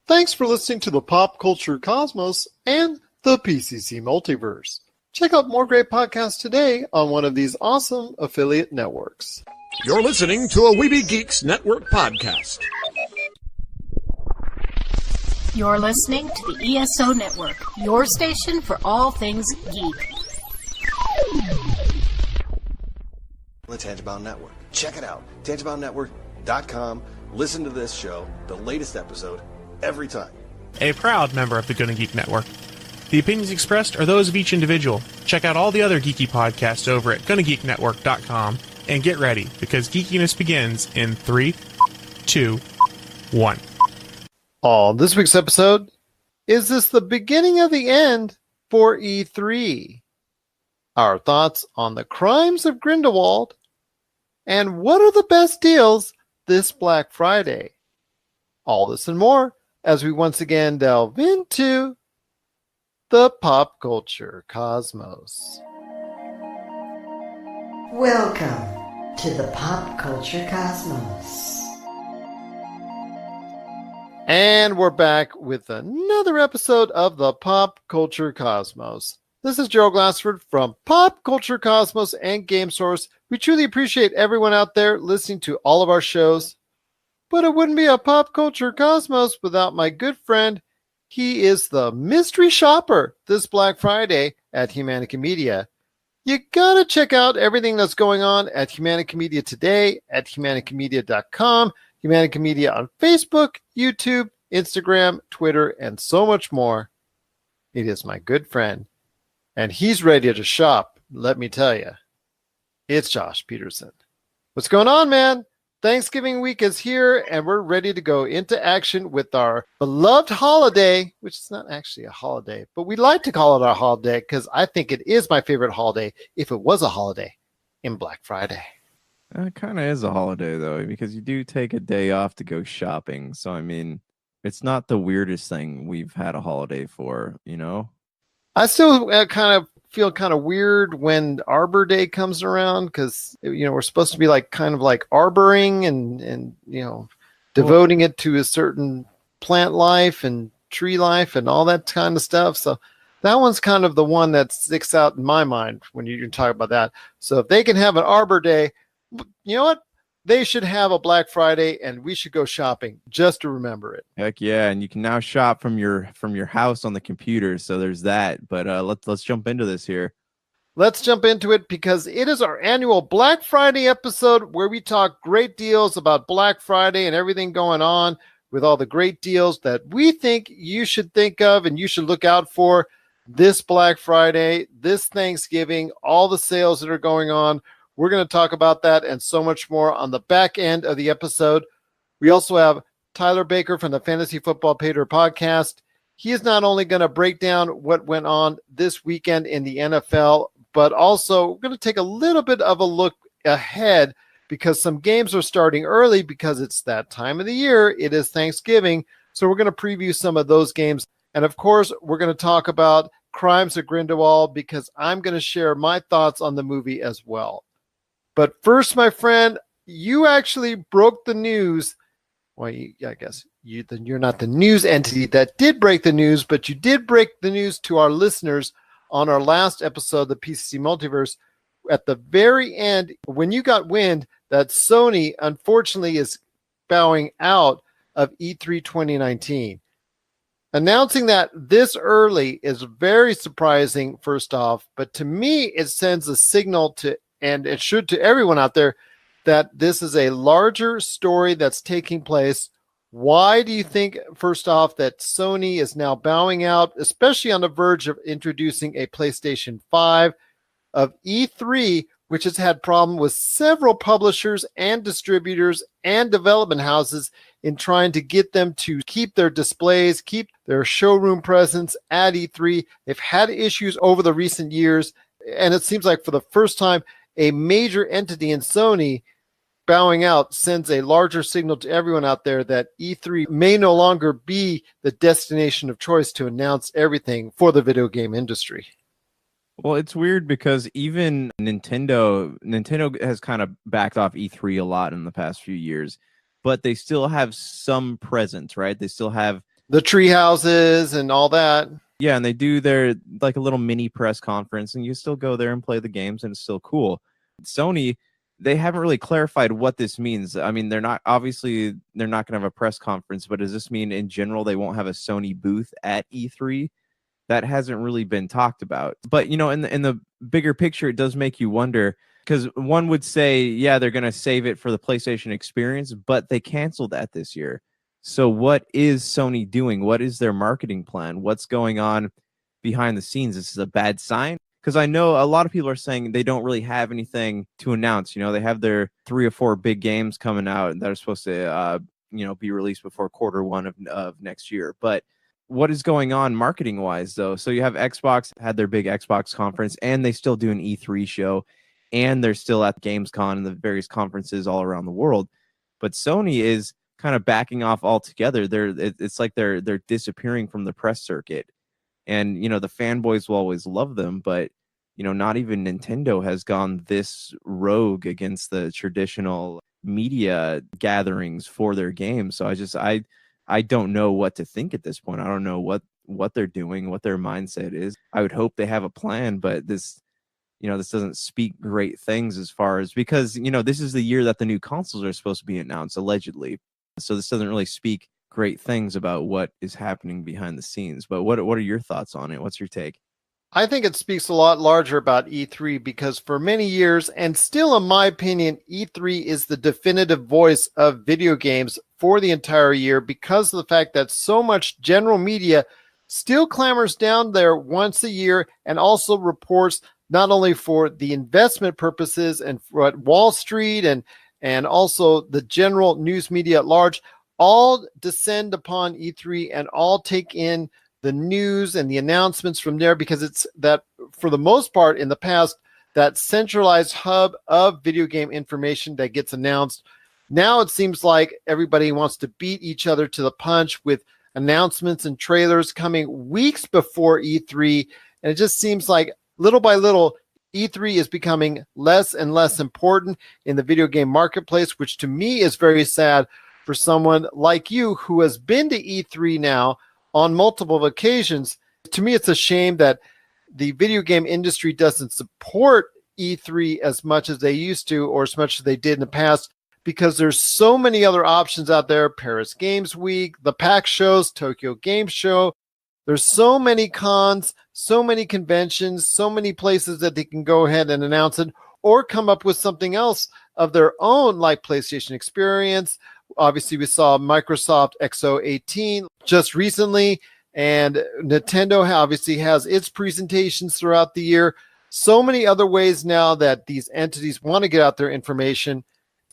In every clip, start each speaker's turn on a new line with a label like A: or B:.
A: Thanks for listening to the Pop Culture Cosmos and the PCC Multiverse. Check out more great podcasts today on one of these awesome affiliate networks.
B: You're listening to a Weeby Geeks Network podcast.
C: You're listening to the ESO Network, your station for all things geek.
D: The Tangibound Network. Check it out. TangiboundNetwork.com. Listen to this show, the latest episode, every time.
E: A proud member of the Gonna Geek Network. The opinions expressed are those of each individual. Check out all the other geeky podcasts over at GonnaGeekNetwork.com and get ready, because geekiness begins in 3, 2, 1.
A: On this week's episode, is this the beginning of the end for E3? Our thoughts on the Crimes of Grindelwald, and what are the best deals this Black Friday? All this and more as we once again delve into the pop culture cosmos.
F: Welcome to the Pop Culture Cosmos.
A: And we're back with another episode of the Pop Culture Cosmos. This is Gerald Glassford from Pop Culture Cosmos and Game Source. We truly appreciate everyone out there listening to all of our shows. But it wouldn't be a Pop Culture Cosmos without my good friend. He is the mystery shopper this Black Friday at Humanica Media. You gotta check out everything that's going on at Humanica Media today at humanicamedia.com, Humanica Media on Facebook, YouTube, Instagram, Twitter, and so much more. It is my good friend, and he's ready to shop, let me tell you. It's Josh Peterson. What's going on, man? Thanksgiving week is here, and we're ready to go into action with our beloved holiday, which is not actually a holiday, but we like to call it our holiday because I think it is my favorite holiday if it was a holiday in Black Friday.
G: It kind of is a holiday, though, because you do take a day off to go shopping. So, I mean, it's not the weirdest thing we've had a holiday for, you know?
A: I still kind of feel kind of weird when Arbor Day comes around because, you know, we're supposed to be like kind of like arboring and you know, devoting it to a certain plant life and tree life and all that kind of stuff. So that one's kind of the one that sticks out in my mind when you talk about that. So if they can have an Arbor Day, you know what? They should have a Black Friday, and we should go shopping just to remember it.
G: Heck yeah, and you can now shop from your house on the computer. So there's that. But let's jump into this here.
A: Let's jump into it because it is our annual Black Friday episode where we talk great deals about Black Friday and everything going on with all the great deals that we think you should think of and you should look out for this Black Friday, this Thanksgiving, all the sales that are going on. We're going to talk about that and so much more on the back end of the episode. We also have Tyler Baker from the Fantasy Football Paydirt Podcast. He is not only going to break down what went on this weekend in the NFL, but also we're going to take a little bit of a look ahead because some games are starting early because it's that time of the year. It is Thanksgiving. So we're going to preview some of those games. And of course, we're going to talk about Crimes of Grindelwald because I'm going to share my thoughts on the movie as well. But first, my friend, you actually broke the news. Well, I guess you're not the news entity that did break the news, but you did break the news to our listeners on our last episode of the PCC Multiverse. At the very end, when you got wind that Sony, unfortunately, is bowing out of E3 2019. Announcing that this early is very surprising, first off, but to me, it sends a signal to and it should to everyone out there that this is a larger story that's taking place. Why do you think, first off, that Sony is now bowing out, especially on the verge of introducing a PlayStation 5 of E3, which has had problem with several publishers and distributors and development houses in trying to get them to keep their displays, keep their showroom presence at E3. They've had issues over the recent years, and it seems like for the first time, a major entity in Sony bowing out sends a larger signal to everyone out there that E3 may no longer be the destination of choice to announce everything for the video game industry.
G: Well, it's weird because even Nintendo has kind of backed off E3 a lot in the past few years, but they still have some presence, right? They still have
A: the tree houses and all that.
G: Yeah, and they do their like a little mini press conference, and you still go there and play the games, and it's still cool. Sony, they haven't really clarified what this means. I mean, they're not going to have a press conference, but does this mean in general they won't have a Sony booth at E3? That hasn't really been talked about. But, you know, in the bigger picture, it does make you wonder, because one would say, yeah, they're going to save it for the PlayStation experience, but they canceled that this year. So what is Sony doing? What is their marketing plan? What's going on behind the scenes? This is a bad sign? Because I know a lot of people are saying they don't really have anything to announce. You know, they have their 3 or 4 big games coming out that are supposed to, be released before Q1 of next year. But what is going on marketing wise, though? So you have Xbox had their big Xbox conference, and they still do an E3 show, and they're still at Gamescom and the various conferences all around the world. But Sony is kind of backing off altogether. It's like they're disappearing from the press circuit. And, you know, the fanboys will always love them, but, you know, not even Nintendo has gone this rogue against the traditional media gatherings for their games. So I don't know what to think at this point. I don't know what they're doing, what their mindset is. I would hope they have a plan, but this doesn't speak great things as far as, because, you know, this is the year that the new consoles are supposed to be announced, allegedly. So this doesn't really speak great things about what is happening behind the scenes. But what are your thoughts on it? What's your take?
A: I think it speaks a lot larger about E3 because for many years, and still in my opinion, E3 is the definitive voice of video games for the entire year because of the fact that so much general media still clamors down there once a year and also reports not only for the investment purposes and for Wall Street and also the general news media at large, all descend upon E3 and all take in the news and the announcements from there, because it's that for the most part in the past, that centralized hub of video game information that gets announced. Now it seems like everybody wants to beat each other to the punch with announcements and trailers coming weeks before E3. And it just seems like little by little, E3 is becoming less and less important in the video game marketplace, which to me is very sad for someone like you who has been to E3 now on multiple occasions. To me, it's a shame that the video game industry doesn't support E3 as much as they used to or as much as they did in the past, because there's so many other options out there. Paris Games Week, the PAX shows, Tokyo Game Show. There's so many cons, so many conventions, so many places that they can go ahead and announce it or come up with something else of their own, like PlayStation Experience. Obviously, we saw Microsoft XO18 just recently, and Nintendo obviously has its presentations throughout the year. So many other ways now that these entities want to get out their information,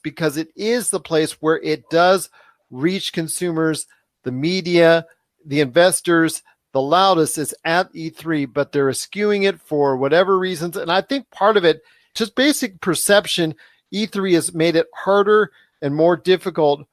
A: because it is the place where it does reach consumers, the media, the investors. The loudest is at E3, but they're eschewing it for whatever reasons. And I think part of it, just basic perception, E3 has made it harder and more difficult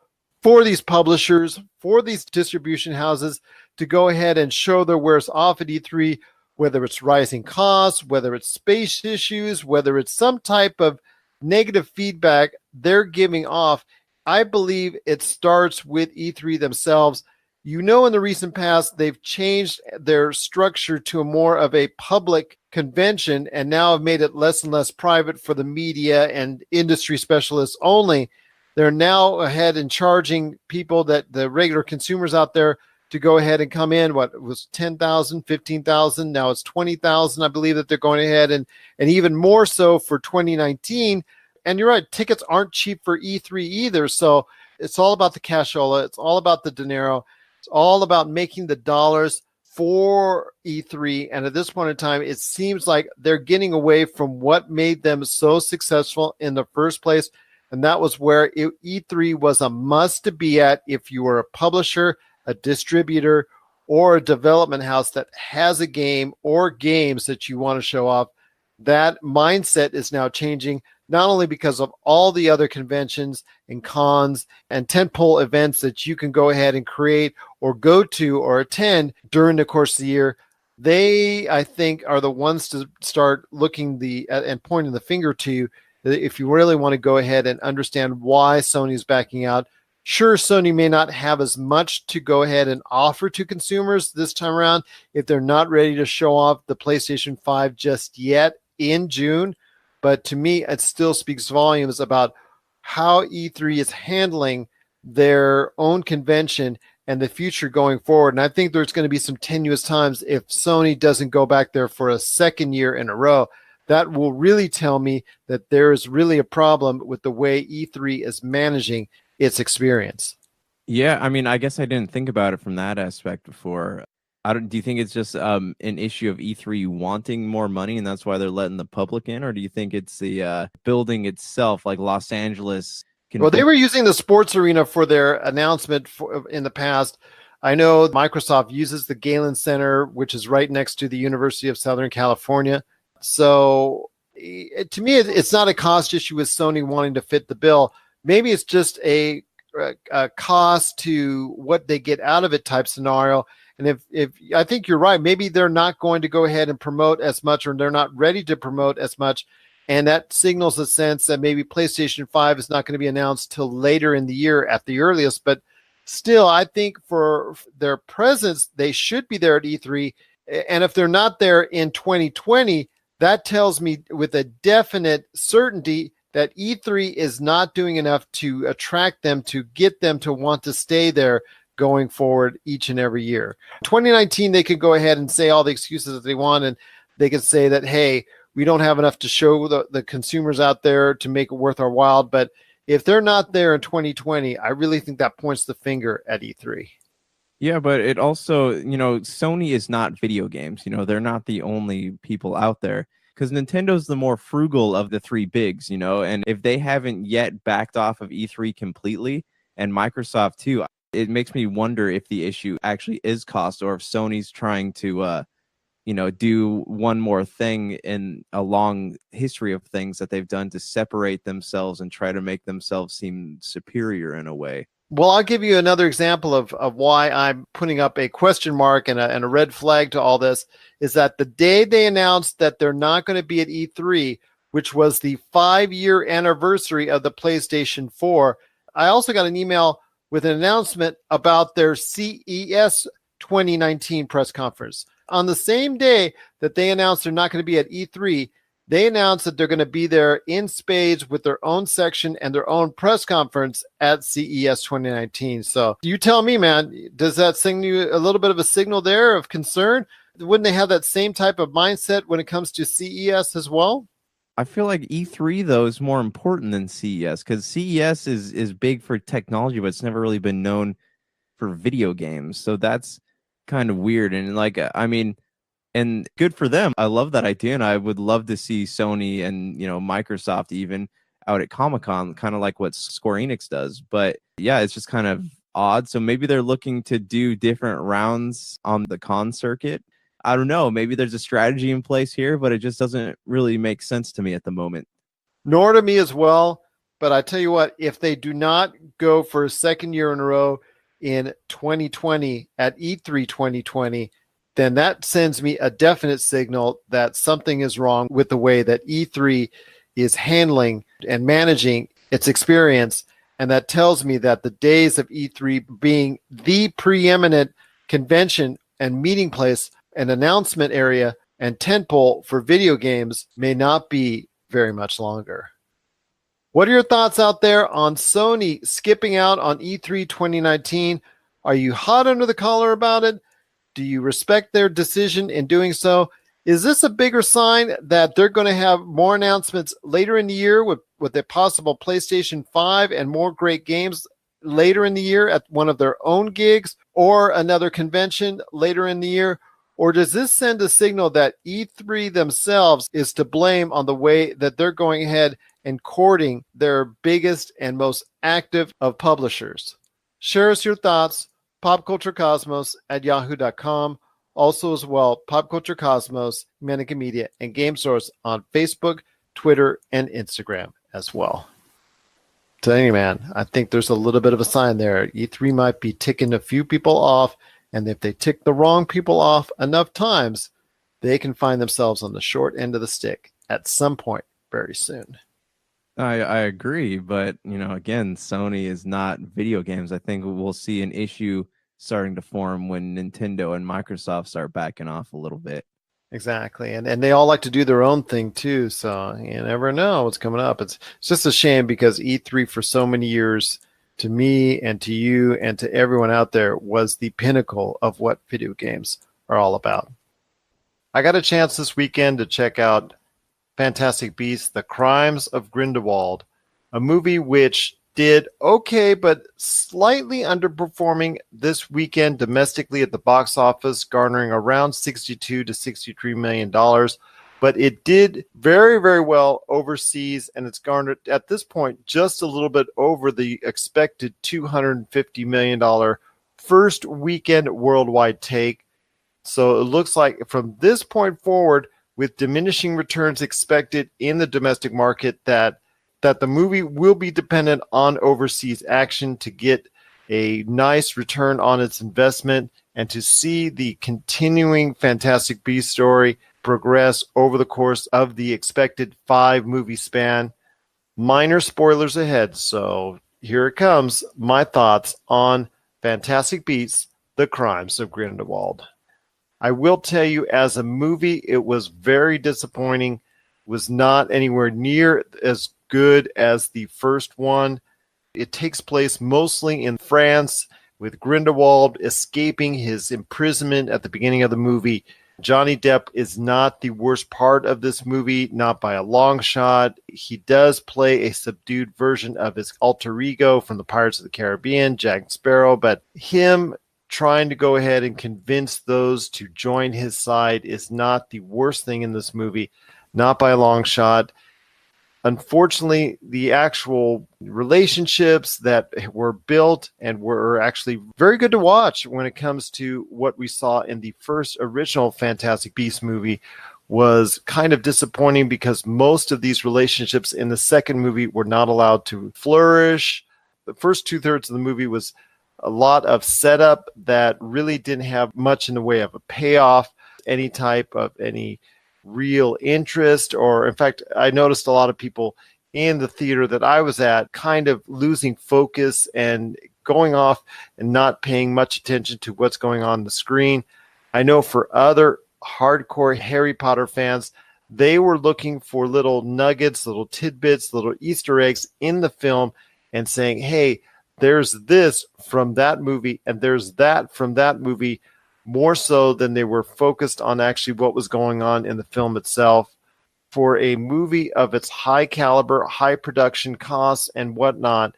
A: for these publishers, for these distribution houses to go ahead and show their wares off at E3, whether it's rising costs, whether it's space issues, whether it's some type of negative feedback they're giving off. I believe it starts with E3 themselves. You know, in the recent past, they've changed their structure to a more of a public convention and now have made it less and less private for the media and industry specialists only. They're now ahead and charging people, that the regular consumers out there, to go ahead and come in. What it was 10,000, 15,000. Now it's 20,000. I believe that they're going ahead and even more so for 2019. And you're right, tickets aren't cheap for E3 either. So it's all about the cashola. It's all about the dinero. It's all about making the dollars for E3. And at this point in time, it seems like they're getting away from what made them so successful in the first place. And that was where E3 was a must to be at if you were a publisher, a distributor, or a development house that has a game or games that you want to show off. That mindset is now changing, not only because of all the other conventions and cons and tentpole events that you can go ahead and create or go to or attend during the course of the year. They, I think, are the ones to start looking and pointing the finger to if you really want to go ahead and understand why Sony is backing out Sure, Sony may not have as much to go ahead and offer to consumers this time around if they're not ready to show off the PlayStation 5 just yet in June. But to me, it still speaks volumes about how E3 is handling their own convention and the future going forward. And I think there's going to be some tenuous times if Sony doesn't go back there for a second year in a row. That will really tell me that there is really a problem with the way E3 is managing its experience.
G: Yeah, I mean, I guess I didn't think about it from that aspect before. Do you think it's just an issue of E3 wanting more money and that's why they're letting the public in? Or do you think it's the building itself, like Los Angeles?
A: Well, they were using the sports arena for their announcement in the past. I know Microsoft uses the Galen Center, which is right next to the University of Southern California. So to me, it's not a cost issue with Sony wanting to fit the bill. Maybe it's just a cost to what they get out of it type scenario. And if I think you're right, maybe they're not going to go ahead and promote as much, or they're not ready to promote as much. And that signals a sense that maybe PlayStation 5 is not going to be announced till later in the year at the earliest. But still, I think for their presence, they should be there at E3. And if they're not there in 2020, that tells me with a definite certainty that E3 is not doing enough to attract them, to get them to want to stay there going forward each and every year. 2019, they could go ahead and say all the excuses that they want, and they could say that, hey, we don't have enough to show the consumers out there to make it worth our while. But if they're not there in 2020, I really think that points the finger at E3.
G: Yeah, but it also, Sony is not video games. They're not the only people out there. Because Nintendo's the more frugal of the three bigs, and if they haven't yet backed off of E3 completely, and Microsoft too, it makes me wonder if the issue actually is cost, or if Sony's trying to, do one more thing in a long history of things that they've done to separate themselves and try to make themselves seem superior in a way.
A: Well, I'll give you another example of why I'm putting up a question mark and a red flag to all this, is that the day they announced that they're not going to be at E3, which was the 5-year anniversary of the PlayStation 4, I also got an email with an announcement about their CES 2019 press conference. On the same day that they announced they're not going to be at E3, they announced that they're going to be there in spades with their own section and their own press conference at CES 2019. So you tell me, man, does that send you a little bit of a signal there of concern? Wouldn't they have that same type of mindset when it comes to CES as well?
G: I feel like E3, though, is more important than CES, because CES is big for technology, but it's never really been known for video games. So that's kind of weird. And and good for them. I love that idea, and I would love to see Sony and Microsoft even out at Comic-Con, kind of like what Square Enix does. But yeah, it's just kind of odd. So maybe they're looking to do different rounds on the con circuit. I don't know. Maybe there's a strategy in place here, but it just doesn't really make sense to me at the moment.
A: Nor to me as well. But I tell you what, if they do not go for a second year in a row in 2020 at E3 2020, then that sends me a definite signal that something is wrong with the way that E3 is handling and managing its experience. And that tells me that the days of E3 being the preeminent convention and meeting place, an announcement area, and tentpole for video games may not be very much longer. What are your thoughts out there on Sony skipping out on E3 2019? Are you hot under the collar about it? Do you respect their decision in doing so? Is this a bigger sign that they're going to have more announcements later in the year with a possible PlayStation 5 and more great games later in the year at one of their own gigs or another convention later in the year? Or does this send a signal that E3 themselves is to blame on the way that they're going ahead and courting their biggest and most active of publishers? Share us your thoughts. popculturecosmos@yahoo.com. Also as well, Pop Culture Cosmos, Manica Media, and Game Source on Facebook, Twitter, and Instagram as well. Telling you, man, I think there's a little bit of a sign there. E3 might be ticking a few people off, and if they tick the wrong people off enough times, they can find themselves on the short end of the stick at some point very soon.
G: I agree, but again, Sony is not video games. I think we'll see an issue starting to form when Nintendo and Microsoft start backing off a little bit.
A: Exactly. And they all like to do their own thing too. So you never know what's coming up. It's just a shame because E3 for so many years, to me and to you and to everyone out there, was the pinnacle of what video games are all about. I got a chance this weekend to check out Fantastic Beasts: The Crimes of Grindelwald, a movie which did okay, but slightly underperforming this weekend domestically at the box office, garnering around $62 to $63 million. But it did very, very well overseas, and it's garnered, at this point, just a little bit over the expected $250 million first weekend worldwide take. So it looks like from this point forward, with diminishing returns expected in the domestic market, that the movie will be dependent on overseas action to get a nice return on its investment and to see the continuing Fantastic Beasts story progress over the course of the expected 5-movie span. Minor spoilers ahead, so here it comes. My thoughts on Fantastic Beasts: The Crimes of Grindelwald. I will tell you, as a movie, it was very disappointing. Was not anywhere near as good as the first one. It takes place mostly in France, with Grindelwald escaping his imprisonment at the beginning of the movie. Johnny Depp is not the worst part of this movie, not by a long shot. He does play a subdued version of his alter ego from the Pirates of the Caribbean, Jack Sparrow, but him trying to go ahead and convince those to join his side is not the worst thing in this movie, not by a long shot. Unfortunately, the actual relationships that were built and were actually very good to watch when it comes to what we saw in the first original Fantastic Beasts movie was kind of disappointing because most of these relationships in the second movie were not allowed to flourish. The first 2/3 of the movie was a lot of setup that really didn't have much in the way of a payoff, any type of any real interest, or in fact, I noticed a lot of people in the theater that I was at kind of losing focus and going off and not paying much attention to what's going on the screen. I know for other hardcore Harry Potter fans, they were looking for little nuggets, little tidbits, little Easter eggs in the film and saying, hey, there's this from that movie and there's that from that movie, more so than they were focused on actually what was going on in the film itself. For a movie of its high caliber, high production costs and whatnot,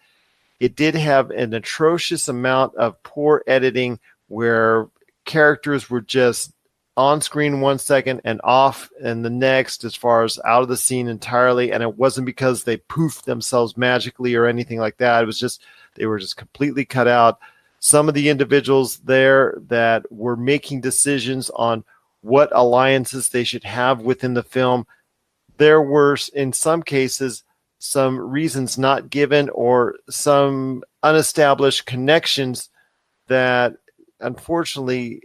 A: it did have an atrocious amount of poor editing where characters were just on screen 1 second and off in the next, as far as out of the scene entirely. And it wasn't because they poofed themselves magically or anything like that. It was just, they were just completely cut out. Some of the individuals there that were making decisions on what alliances they should have within the film, there were, in some cases, some reasons not given or some unestablished connections that unfortunately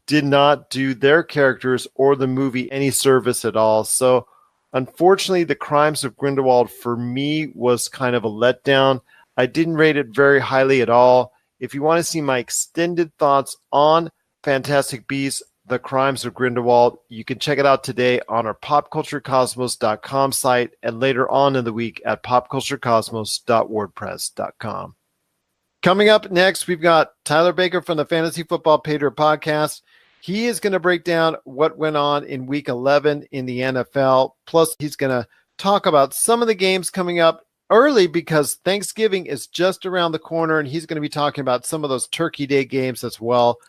A: did not do their characters or the movie any service at all. So unfortunately, The Crimes of Grindelwald for me was kind of a letdown. I didn't rate it very highly at all. If you want to see my extended thoughts on Fantastic Beasts: The Crimes of Grindelwald, you can check it out today on our popculturecosmos.com site and later on in the week at popculturecosmos.wordpress.com. Coming up next, we've got Tyler Baker from the Fantasy Football Paydirt Podcast. He is going to break down what went on in Week 11 in the NFL. Plus, he's going to talk about some of the games coming up early because Thanksgiving is just around the corner, and he's going to be talking about some of those Turkey Day games as well.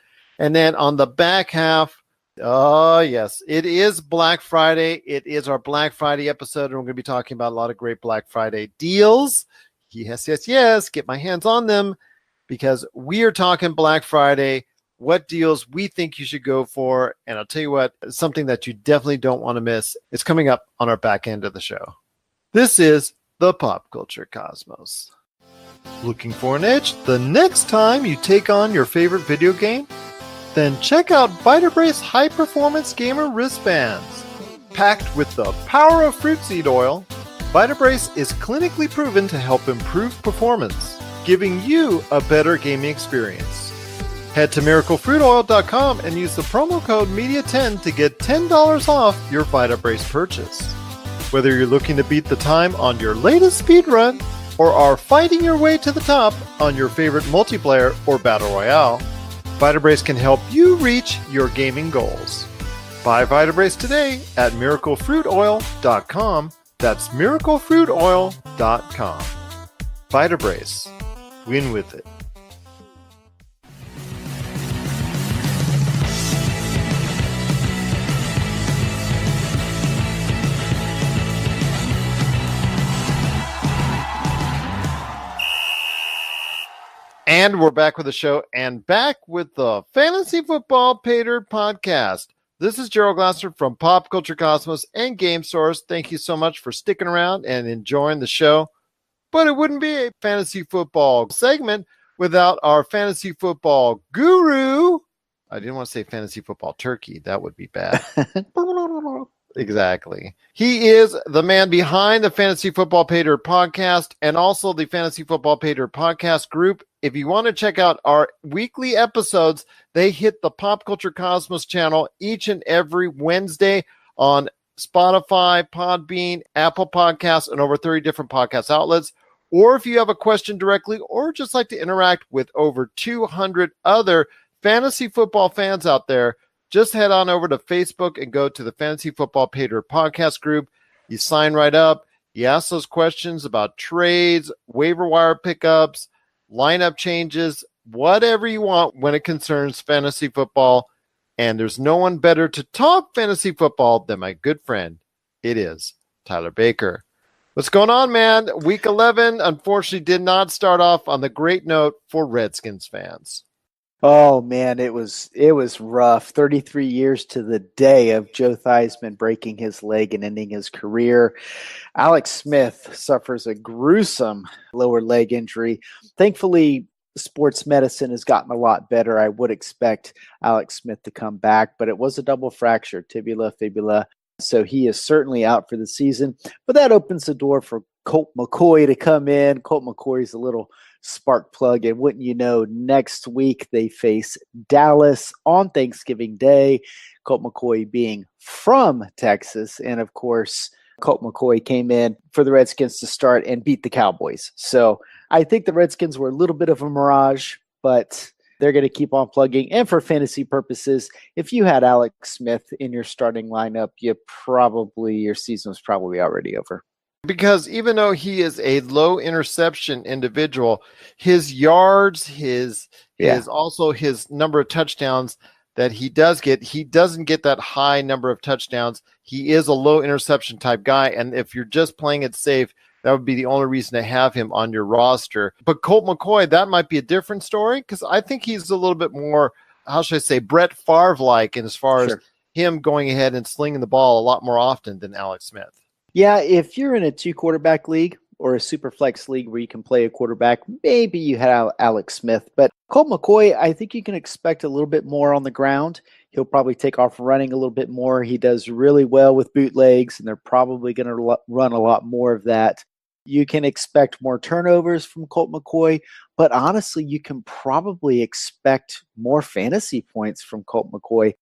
A: And then on the back half, oh, yes, it is Black Friday. It is our Black Friday episode, and we're going to be talking about a lot of great Black Friday deals. Yes, yes, yes. Get my hands on them because we are talking Black Friday, what deals we think you should go for. And I'll tell you what, something that you definitely don't want to miss is coming up on our back end of the show. This is the Pop Culture Cosmos. Looking for an edge the next time you take on your favorite video game? Then check out Vitabrace high-performance gamer wristbands. Packed with the power of fruit seed oil, Vitabrace is clinically proven to help improve performance, giving you a better gaming experience. Head to miraclefruitoil.com and use the promo code MEDIA10 to get $10 off your Vitabrace purchase. Whether you're looking to beat the time on your latest speedrun or are fighting your way to the top on your favorite multiplayer or battle royale, Vitabrace can help you reach your gaming goals. Buy Vitabrace today at miraclefruitoil.com. That's miraclefruitoil.com. Vitabrace. Win with it. And we're back with the show and back with the Fantasy Football Paydirt Podcast. This is Gerald Glasser from Pop Culture Cosmos and Game Source. Thank you so much for sticking around and enjoying the show. But it wouldn't be a fantasy football segment without our fantasy football guru. I didn't want to say fantasy football turkey. That would be bad. Exactly. He is the man behind the Fantasy Football Paydirt Podcast and also the Fantasy Football Paydirt Podcast group. If you want to check out our weekly episodes, they hit the Pop Culture Cosmos channel each and every Wednesday on Spotify, Podbean, Apple Podcasts, and over 30 different podcast outlets. Or if you have a question directly or just like to interact with over 200 other fantasy football fans out there, just head on over to Facebook and go to the Fantasy Football Paydirt Podcast group. You sign right up. You ask those questions about trades, waiver wire pickups, lineup changes, whatever you want when it concerns fantasy football. And there's no one better to talk fantasy football than my good friend. It is Tyler Baker. What's going on, man? Week 11, unfortunately, did not start off on the great note for Redskins fans.
H: Oh, man, it was rough. 33 years to the day of Joe Theismann breaking his leg and ending his career. Alex Smith suffers a gruesome lower leg injury. Thankfully, sports medicine has gotten a lot better. I would expect Alex Smith to come back, but it was a double fracture, tibia, fibula. So he is certainly out for the season. But that opens the door for Colt McCoy to come in. Colt McCoy's a little spark plug, and wouldn't you know, next week they face Dallas on Thanksgiving Day. Colt McCoy being from Texas, and of course Colt McCoy came in for the Redskins to start and beat the Cowboys. So I think the Redskins were a little bit of a mirage, but they're going to keep on plugging. And for fantasy purposes, if you had Alex Smith in your starting lineup, your season was probably already over.
A: Because even though he is a low interception individual, his yards, his also his number of touchdowns that he does get, he doesn't get that high number of touchdowns. He is a low interception type guy. And if you're just playing it safe, that would be the only reason to have him on your roster. But Colt McCoy, that might be a different story because I think he's a little bit more, how should I say, Brett Favre-like in as far as him going ahead and slinging the ball a lot more often than Alex Smith.
H: Yeah, if you're in a 2-quarterback league or a super flex league where you can play a quarterback, maybe you had Alex Smith. But Colt McCoy, I think you can expect a little bit more on the ground. He'll probably take off running a little bit more. He does really well with bootlegs, and they're probably going to run a lot more of that. You can expect more turnovers from Colt McCoy, but honestly, you can probably expect more fantasy points from Colt McCoy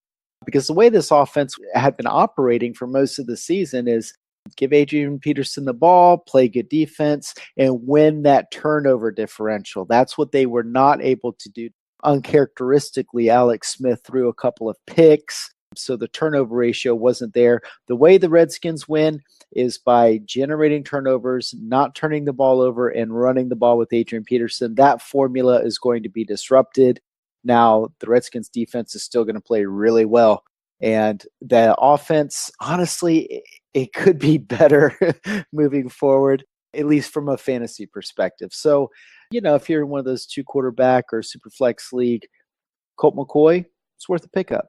H: because the way this offense had been operating for most of the season is give Adrian Peterson the ball, play good defense, and win that turnover differential. That's what they were not able to do. Uncharacteristically, Alex Smith threw a couple of picks, so the turnover ratio wasn't there. The way the Redskins win is by generating turnovers, not turning the ball over, and running the ball with Adrian Peterson. That formula is going to be disrupted. Now, the Redskins defense is still going to play really well. And the offense, honestly, it could be better moving forward, at least from a fantasy perspective. So, if you're in one of those 2-quarterback or super flex league, Colt McCoy, it's worth a pickup.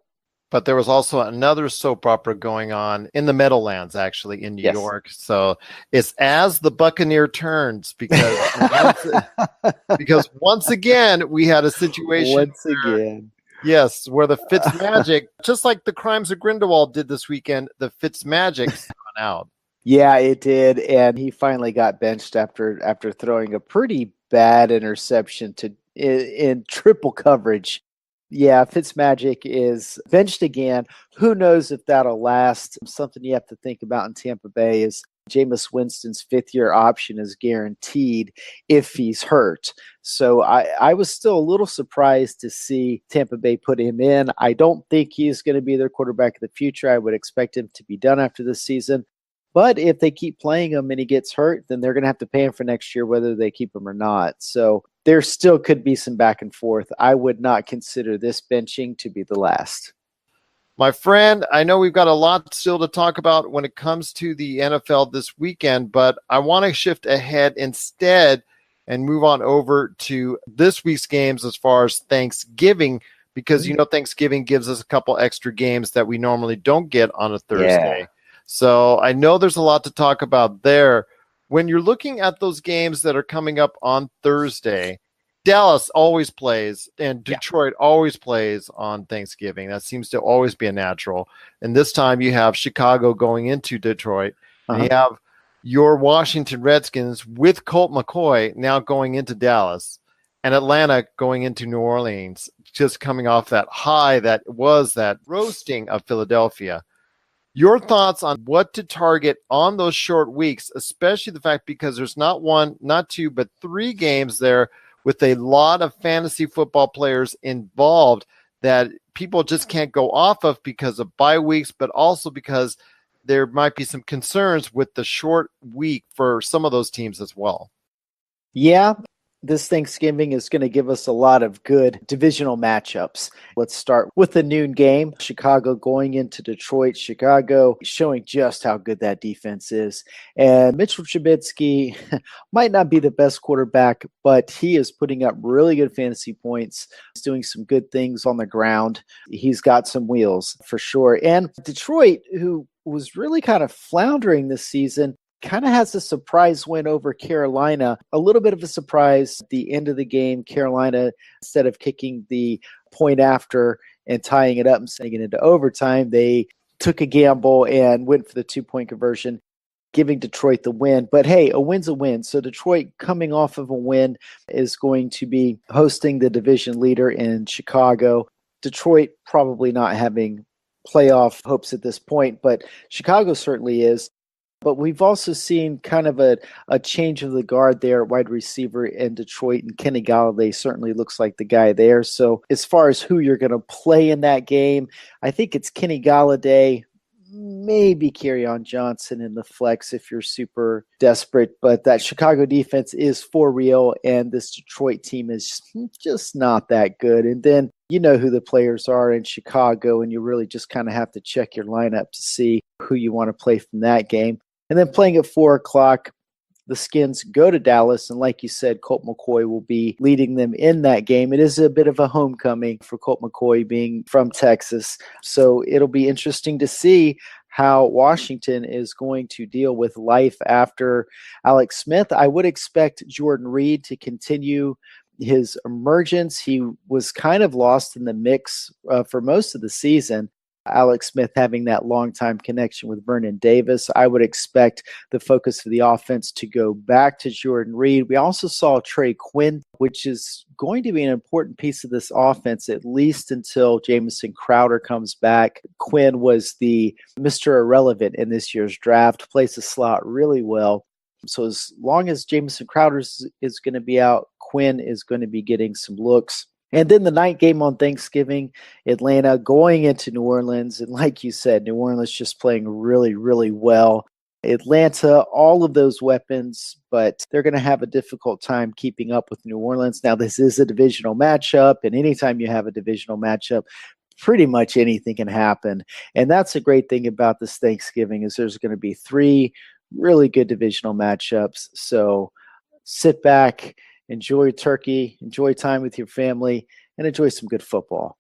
A: But there was also another soap opera going on in the Meadowlands, actually, in New York. So it's As the Buccaneer Turns, because once again, we had a situation. Yes, where the Fitzmagic, just like the Crimes of Grindelwald did this weekend, the Fitzmagic spun out.
H: Yeah, it did, and he finally got benched after throwing a pretty bad interception in triple coverage. Yeah, Fitzmagic is benched again. Who knows if that'll last? Something you have to think about in Tampa Bay is Jameis Winston's fifth-year option is guaranteed if he's hurt. So I was still a little surprised to see Tampa Bay put him in. I don't think he's going to be their quarterback of the future. I would expect him to be done after this season. But if they keep playing him and he gets hurt, then they're going to have to pay him for next year, whether they keep him or not. So there still could be some back and forth. I would not consider this benching to be the last.
A: My friend, I know we've got a lot still to talk about when it comes to the NFL this weekend, but I want to shift ahead instead and move on over to this week's games as far as Thanksgiving, because, Thanksgiving gives us a couple extra games that we normally don't get on a Thursday. Yeah. So I know there's a lot to talk about there. When you're looking at those games that are coming up on Thursday, Dallas always plays and Detroit always plays on Thanksgiving. That seems to always be a natural. And this time you have Chicago going into Detroit. And you have your Washington Redskins with Colt McCoy now going into Dallas, and Atlanta going into New Orleans, just coming off that high that was that roasting of Philadelphia. Your thoughts on what to target on those short weeks, especially the fact because there's not one, not two, but three games there with a lot of fantasy football players involved that people just can't go off of because of bye weeks, but also because there might be some concerns with the short week for some of those teams as well.
H: Yeah. This Thanksgiving is going to give us a lot of good divisional matchups. Let's start with the noon game. Chicago going into Detroit. Chicago showing just how good that defense is. And Mitchell Trubisky might not be the best quarterback, but he is putting up really good fantasy points. He's doing some good things on the ground. He's got some wheels for sure. And Detroit, who was really kind of floundering this season, kind of has a surprise win over Carolina. A little bit of a surprise at the end of the game. Carolina, instead of kicking the point after and tying it up and sending it into overtime, they took a gamble and went for the 2-point conversion, giving Detroit the win. But hey, a win's a win. So Detroit, coming off of a win, is going to be hosting the division leader in Chicago. Detroit probably not having playoff hopes at this point, but Chicago certainly is. But we've also seen kind of a change of the guard there at wide receiver in Detroit, and Kenny Golladay certainly looks like the guy there. So as far as who you're going to play in that game, I think it's Kenny Golladay, maybe Kerryon Johnson in the flex if you're super desperate. But that Chicago defense is for real, and this Detroit team is just not that good. And then you know who the players are in Chicago, and you really just kind of have to check your lineup to see who you want to play from that game. And then playing at 4:00, the Skins go to Dallas. And like you said, Colt McCoy will be leading them in that game. It is a bit of a homecoming for Colt McCoy being from Texas. So it'll be interesting to see how Washington is going to deal with life after Alex Smith. I would expect Jordan Reed to continue his emergence. He was kind of lost in the mix for most of the season. Alex Smith having that long-time connection with Vernon Davis. I would expect the focus of the offense to go back to Jordan Reed. We also saw Trey Quinn, which is going to be an important piece of this offense, at least until Jamison Crowder comes back. Quinn was the Mr. Irrelevant in this year's draft, plays the slot really well. So as long as Jamison Crowder is going to be out, Quinn is going to be getting some looks. And then the night game on Thanksgiving, Atlanta going into New Orleans. And like you said, New Orleans just playing really, really well. Atlanta, all of those weapons, but they're going to have a difficult time keeping up with New Orleans. Now, this is a divisional matchup, and anytime you have a divisional matchup, pretty much anything can happen. And that's a great thing about this Thanksgiving is there's going to be three really good divisional matchups. So sit back, enjoy turkey, enjoy time with your family, and enjoy some good football.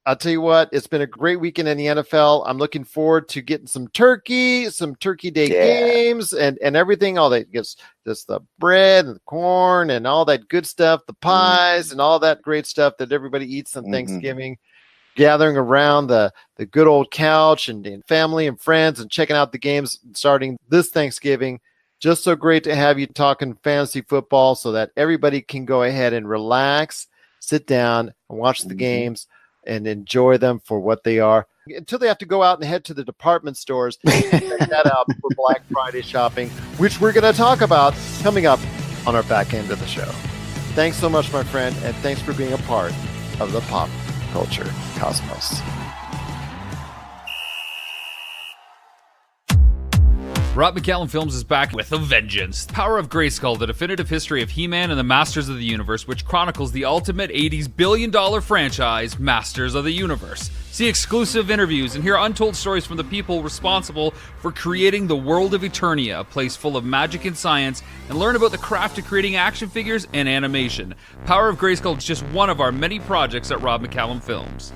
A: I'll tell you what, it's been a great weekend in the NFL. I'm looking forward to getting some turkey day games and everything, all that, just the bread and the corn and all that good stuff, the pies and all that great stuff that everybody eats on Thanksgiving. gathering around the good old couch and family and friends and checking out the games starting this Thanksgiving. Just so great to have you talking fantasy football so that everybody can go ahead and relax, sit down and watch the games and enjoy them for what they are until they have to go out and head to the department stores and check that out for Black Friday shopping, which we're going to talk about coming up on our back end of the show. Thanks so much, my friend, and thanks for being a part of the pop culture cosmos.
I: Rob McCallum Films is back with a vengeance. Power of Grayskull, the definitive history of He-Man and the Masters of the Universe, which chronicles the ultimate 80s billion-dollar franchise, Masters of the Universe. See exclusive interviews and hear untold stories from the people responsible for creating the world of Eternia, a place full of magic and science, and learn about the craft of creating action figures and animation. Power of Grayskull is just one of our many projects at Rob McCallum Films.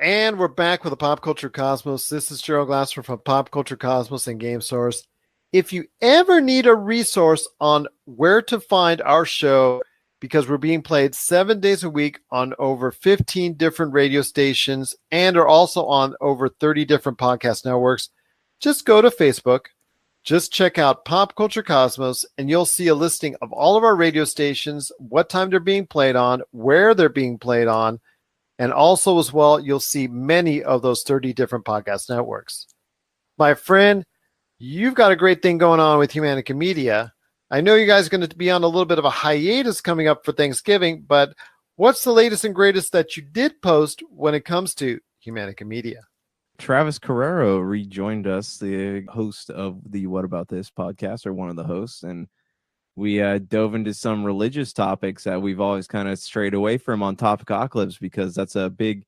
A: And we're back with the Pop Culture Cosmos. This is Gerald Glasser from Pop Culture Cosmos and Game Source. If you ever need a resource on where to find our show, because we're being played 7 days a week on over 15 different radio stations and are also on over 30 different podcast networks, just go to Facebook, just check out Pop Culture Cosmos, and you'll see a listing of all of our radio stations, what time they're being played on, where they're being played on, and also as well, you'll see many of those 30 different podcast networks. My friend, you've got a great thing going on with Humanica Media. I know you guys are going to be on a little bit of a hiatus coming up for Thanksgiving, but what's the latest and greatest that you did post when it comes to Humanica Media?
G: Travis Carrero rejoined us, the host of the What About This podcast, or one of the hosts, and we dove into some religious topics that we've always kind of strayed away from on Topicocalypse because that's a big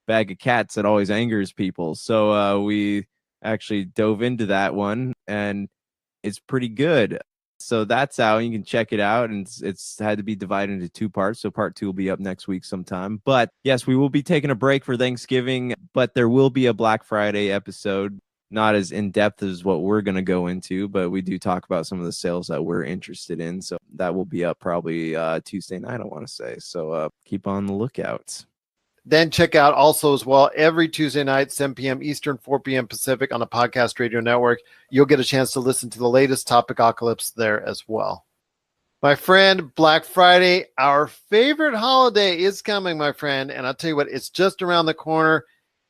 G: bag of cats that always angers people. So we actually dove into that one, and it's pretty good. So that's out. You can check it out, and it's had to be divided into 2 parts. So part 2 will be up next week sometime. But yes, we will be taking a break for Thanksgiving, but there will be a Black Friday episode. Not as in-depth as what we're going to go into, but we do talk about some of the sales that we're interested in. So that will be up probably Tuesday night, I want to say. So keep on the lookout.
A: Then check out also as well every Tuesday night, 7 p.m. Eastern, 4 p.m. Pacific on the Podcast Radio Network. You'll get a chance to listen to the latest Topicocalypse there as well. My friend, Black Friday, our favorite holiday is coming, my friend. And I'll tell you what, it's just around the corner.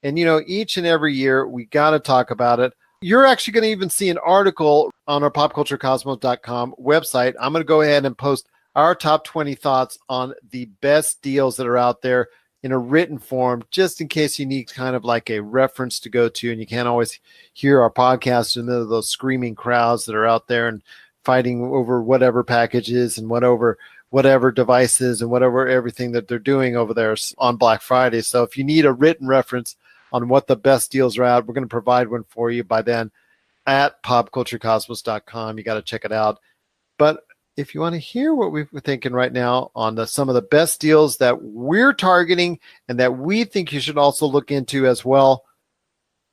A: And, you know, each and every year, we got to talk about it. You're actually going to even see an article on our popculturecosmos.com website. I'm going to go ahead and post our top 20 thoughts on the best deals that are out there in a written form, just in case you need kind of like a reference to go to, and you can't always hear our podcast in the middle of those screaming crowds that are out there and fighting over whatever packages and whatever devices and whatever everything that they're doing over there on Black Friday. So if you need a written reference on what the best deals are at, we're going to provide one for you by then at popculturecosmos.com. You got to check it out. But if you want to hear what we're thinking right now on some of the best deals that we're targeting and that we think you should also look into as well,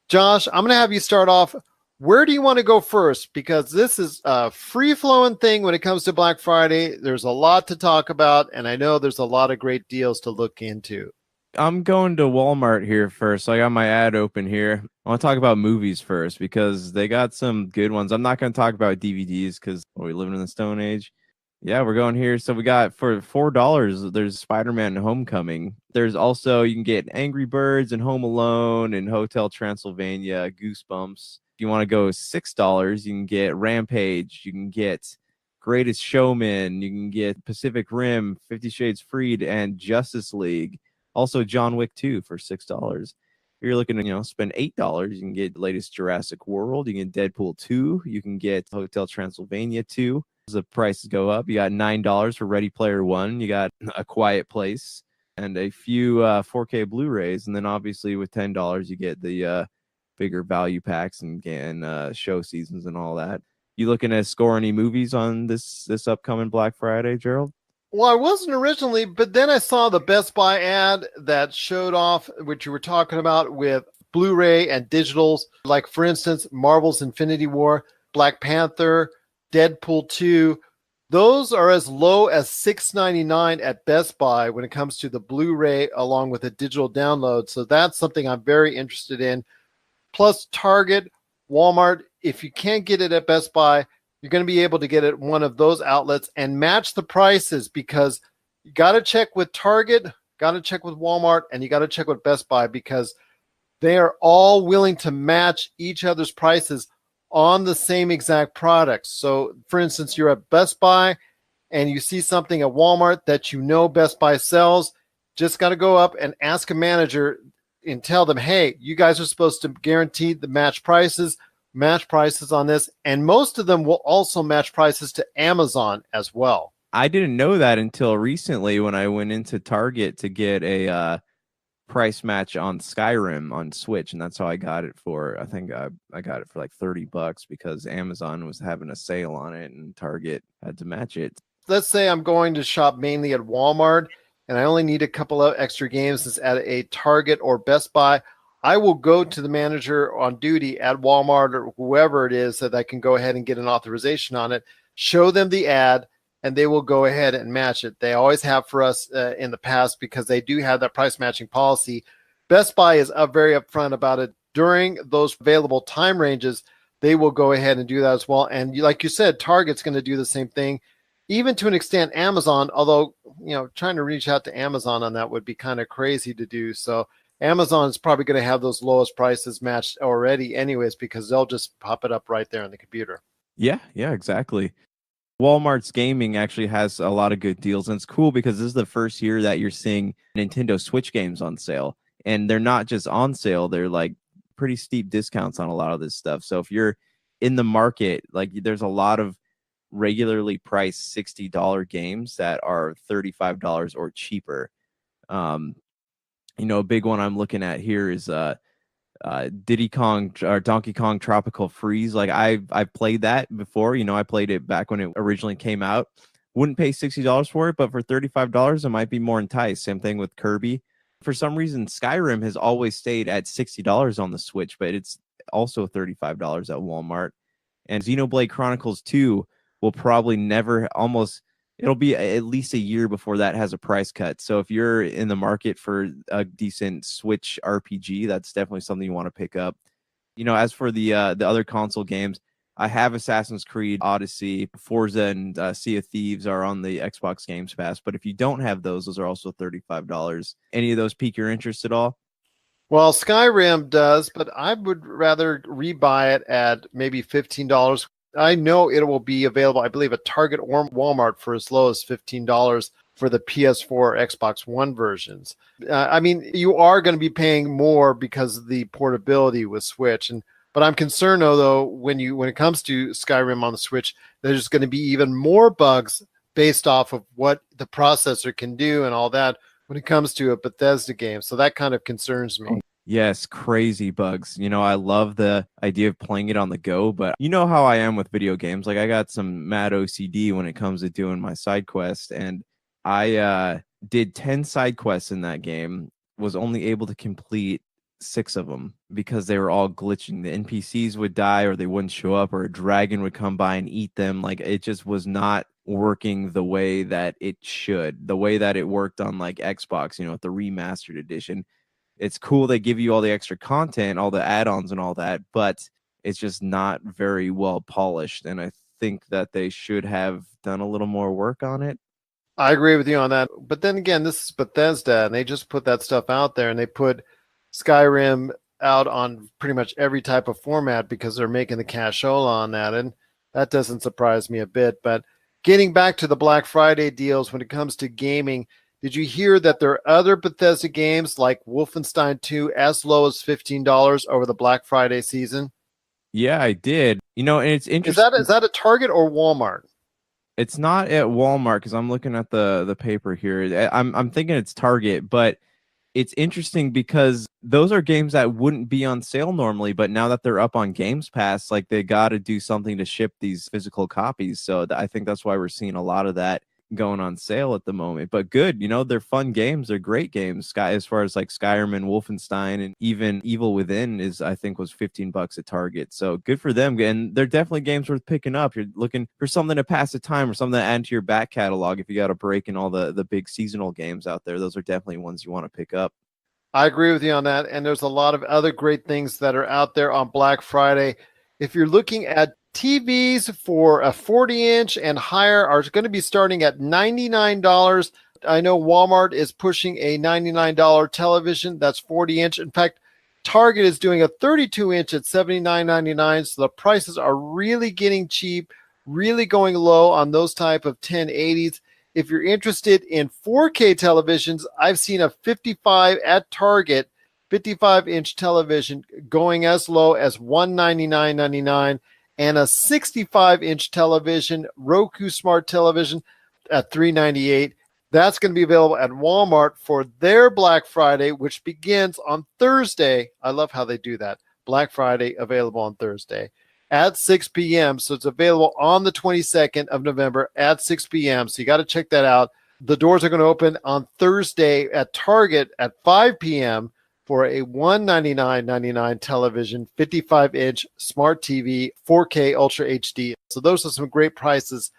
A: Josh, I'm going to have you start off. Where do you want to go first? Because this is a free-flowing thing when it comes to Black Friday. There's a lot to talk about, and I know there's a lot of great deals to look into.
G: I'm going to Walmart here first. So I got my ad open here. I want to talk about movies first because they got some good ones. I'm not going to talk about DVDs because we living in the Stone Age. Yeah, we're going here. So we got for $4, there's Spider-Man Homecoming. There's also, you can get Angry Birds and Home Alone and Hotel Transylvania, Goosebumps. If you want to go $6, you can get Rampage. You can get Greatest Showman. You can get Pacific Rim, 50 Shades Freed, and Justice League. Also, John Wick 2 for $6. If you're looking to, spend $8, you can get the latest Jurassic World. You can get Deadpool 2. You can get Hotel Transylvania 2. The prices go up. You got $9 for Ready Player One. You got A Quiet Place and a few 4K Blu-rays. And then obviously with $10, you get the bigger value packs and show seasons and all that. You looking to score any movies on this upcoming Black Friday, Gerald?
A: Well, I wasn't originally, but then I saw the Best Buy ad that showed off what you were talking about with Blu-ray and digitals. Like, for instance, Marvel's Infinity War, Black Panther, Deadpool 2, Those are as low as $6.99 at Best Buy when it comes to the Blu-ray along with a digital download. So that's something I'm very interested in. Plus Target, Walmart, if you can't get it at Best Buy, you're going to be able to get it at one of those outlets and match the prices, because you got to check with Target, got to check with Walmart, and you got to check with Best Buy, because they are all willing to match each other's prices on the same exact products. So, for instance, you're at Best Buy and you see something at Walmart that you know Best Buy sells, just got to go up and ask a manager and tell them, hey, you guys are supposed to guarantee the match prices on this. And most of them will also match prices to Amazon as well.
G: I didn't know that until recently when I went into Target to get a price match on Skyrim on Switch, and that's how I got it for. I think I got it for like $30 because Amazon was having a sale on it and Target had to match it.
A: Let's say I'm going to shop mainly at Walmart and I only need a couple of extra games at a Target or Best Buy. I will go to the manager on duty at Walmart or whoever it is that I can go ahead and get an authorization on it, show them the ad, and they will go ahead and match it. They always have for us in the past, because they do have that price matching policy. Best Buy is very upfront about it. During those available time ranges, they will go ahead and do that as well. And like you said, Target's going to do the same thing, even to an extent Amazon, although, trying to reach out to Amazon on that would be kind of crazy to do. So Amazon is probably going to have those lowest prices matched already anyways, because they'll just pop it up right there on the computer.
G: Yeah, exactly. Walmart's gaming actually has a lot of good deals, and it's cool because this is the first year that you're seeing Nintendo Switch games on sale, and they're not just on sale, they're like pretty steep discounts on a lot of this stuff. So if you're in the market, like there's a lot of regularly priced $60 games that are $35 or cheaper. A big one I'm looking at here is Diddy Kong or Donkey Kong Tropical Freeze. Like I've played that before. I played it back when it originally came out. Wouldn't pay $60 for it, but for $35 I might be more enticed. Same thing with Kirby. For some reason Skyrim has always stayed at $60 on the Switch, but it's also $35 at Walmart. And Xenoblade Chronicles 2 will probably it'll be at least a year before that has a price cut. So if you're in the market for a decent Switch RPG, that's definitely something you want to pick up. As for the other console games, I have Assassin's Creed Odyssey, Forza, and Sea of Thieves are on the Xbox Games Pass. But if you don't have those are also $35. Any of those pique your interest at all?
A: Well, Skyrim does, but I would rather rebuy it at maybe $15. I know it will be available, I believe, at Target or Walmart for as low as $15 for the PS4 or Xbox One versions. You are going to be paying more because of the portability with Switch. But I'm concerned, though, when it comes to Skyrim on the Switch, there's going to be even more bugs based off of what the processor can do and all that when it comes to a Bethesda game. So that kind of concerns me.
G: Yes, crazy bugs. I love the idea of playing it on the go, but you know how I am with video games. Like I got some mad OCD when it comes to doing my side quest, and I did 10 side quests in that game, was only able to complete 6 of them because they were all glitching. The NPCs would die or they wouldn't show up, or a dragon would come by and eat them. Like it just was not working the way that it should, the way that it worked on like Xbox, with the remastered edition. It's cool they give you all the extra content, all the add-ons and all that, but it's just not very well polished. And I think that they should have done a little more work on it.
A: I agree with you on that. But then again, this is Bethesda, and they just put that stuff out there, and they put Skyrim out on pretty much every type of format because they're making the cashola on that. And that doesn't surprise me a bit. But getting back to the Black Friday deals when it comes to gaming, did you hear that there are other Bethesda games like Wolfenstein 2 as low as $15 over the Black Friday season?
G: Yeah, I did. And it's interesting.
A: Is that at Target or Walmart?
G: It's not at Walmart because I'm looking at the paper here. I'm thinking it's Target, but it's interesting because those are games that wouldn't be on sale normally, but now that they're up on Games Pass, like they got to do something to ship these physical copies. So I think that's why we're seeing a lot of that going on sale at the moment. But good, they're fun games. They're great games. As far as like Skyrim and Wolfenstein, and even Evil Within was $15 at Target. So good for them. And they're definitely games worth picking up. You're looking for something to pass the time or something to add to your back catalog. If you got a break in all the big seasonal games out there, those are definitely ones you want to pick up.
A: I agree with you on that. And there's a lot of other great things that are out there on Black Friday. If you're looking at TVs for a 40-inch and higher are going to be starting at $99. I know Walmart is pushing a $99 television that's 40-inch. In fact, Target is doing a 32-inch at $79.99. So the prices are really getting cheap, really going low on those type of 1080s. If you're interested in 4K televisions, I've seen a 55 at Target, 55-inch television going as low as $199.99. And a 65-inch television, Roku Smart Television, at $398. That's going to be available at Walmart for their Black Friday, which begins on Thursday. I love how they do that. Black Friday available on Thursday at 6 p.m. So it's available on the 22nd of November at 6 p.m. So you got to check that out. The doors are going to open on Thursday at Target at 5 p.m. for a $199.99 television, 55-inch smart TV, 4K Ultra HD. So those are some great prices.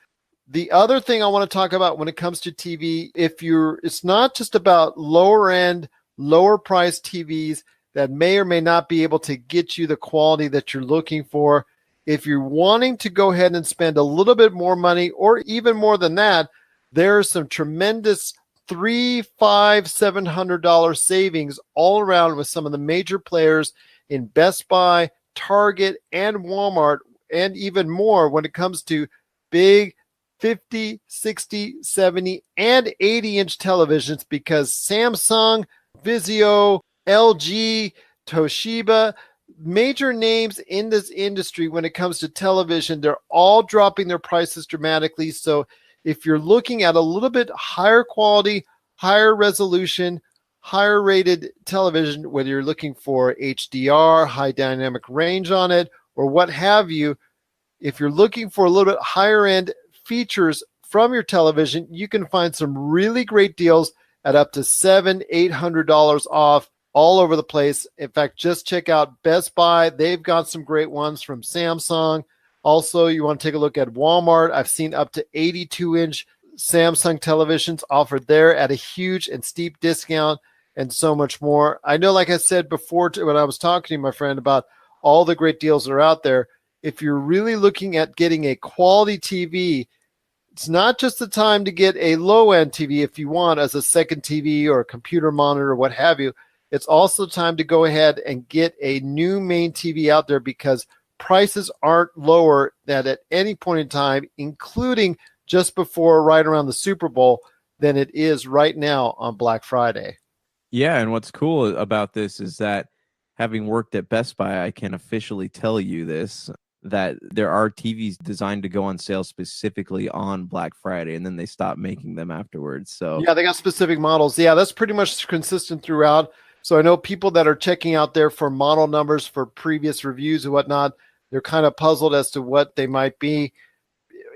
A: The other thing I want to talk about when it comes to TV, it's not just about lower end, lower priced TVs that may or may not be able to get you the quality that you're looking for. If you're wanting to go ahead and spend a little bit more money, or even more than that, there are some tremendous $300, $500, $700 savings all around with some of the major players in Best Buy, Target, and Walmart, and even more when it comes to big 50, 60, 70, and 80-inch televisions, because Samsung, Vizio, LG, Toshiba, major names in this industry when it comes to television, they're all dropping their prices dramatically. So if you're looking at a little bit higher quality, higher resolution, higher rated television, whether you're looking for HDR, high dynamic range on it, or what have you, if you're looking for a little bit higher end features from your television, you can find some really great deals at up to $700, $800 off all over the place. In fact, just check out Best Buy. They've got some great ones from Samsung. Also, you want to take a look at Walmart. I've seen up to 82-inch Samsung televisions offered there at a huge and steep discount, and so much more. I know, like I said before when I was talking to my friend about all the great deals that are out there, if you're really looking at getting a quality TV, it's not just the time to get a low-end TV if you want as a second TV or a computer monitor or what have you. It's also time to go ahead and get a new main TV out there, because prices aren't lower than at any point in time, including just before, right around the Super Bowl, than it is right now on Black Friday.
G: Yeah, and what's cool about this is that, having worked at Best Buy, I can officially tell you this, that there are TVs designed to go on sale specifically on Black Friday, and then they stop making them afterwards. So
A: yeah, they got specific models. Yeah, that's pretty much consistent throughout. So I know people that are checking out there for model numbers for previous reviews and whatnot, they're kind of puzzled as to what they might be.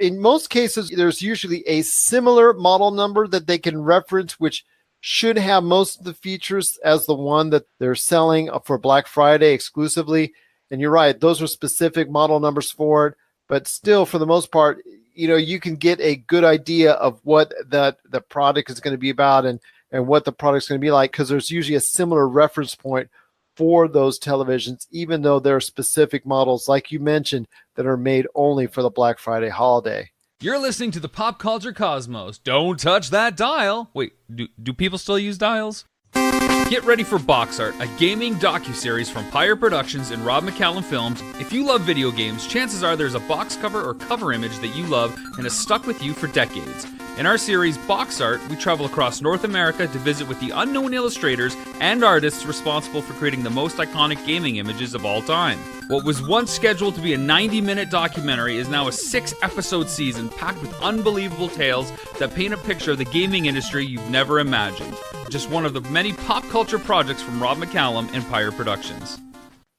A: In most cases, there's usually a similar model number that they can reference, which should have most of the features as the one that they're selling for Black Friday exclusively. And you're right, those are specific model numbers for it. But still, for the most part, you can get a good idea of what the product is going to be about and what the product's going to be like, because there's usually a similar reference point for those televisions, even though there are specific models, like you mentioned, that are made only for the Black Friday holiday.
I: You're listening to the Pop Culture Cosmos. Don't touch that dial. Wait, do people still use dials? Get ready for Box Art, a gaming docuseries from Paydirt Productions and Rob McCallum Films. If you love video games, chances are there's a box cover or cover image that you love and has stuck with you for decades. In our series, Box Art, we travel across North America to visit with the unknown illustrators and artists responsible for creating the most iconic gaming images of all time. What was once scheduled to be a 90-minute documentary is now a 6-episode season packed with unbelievable tales that paint a picture of the gaming industry you've never imagined. Just one of the many pop culture projects from Rob McCallum and Paydirt Productions.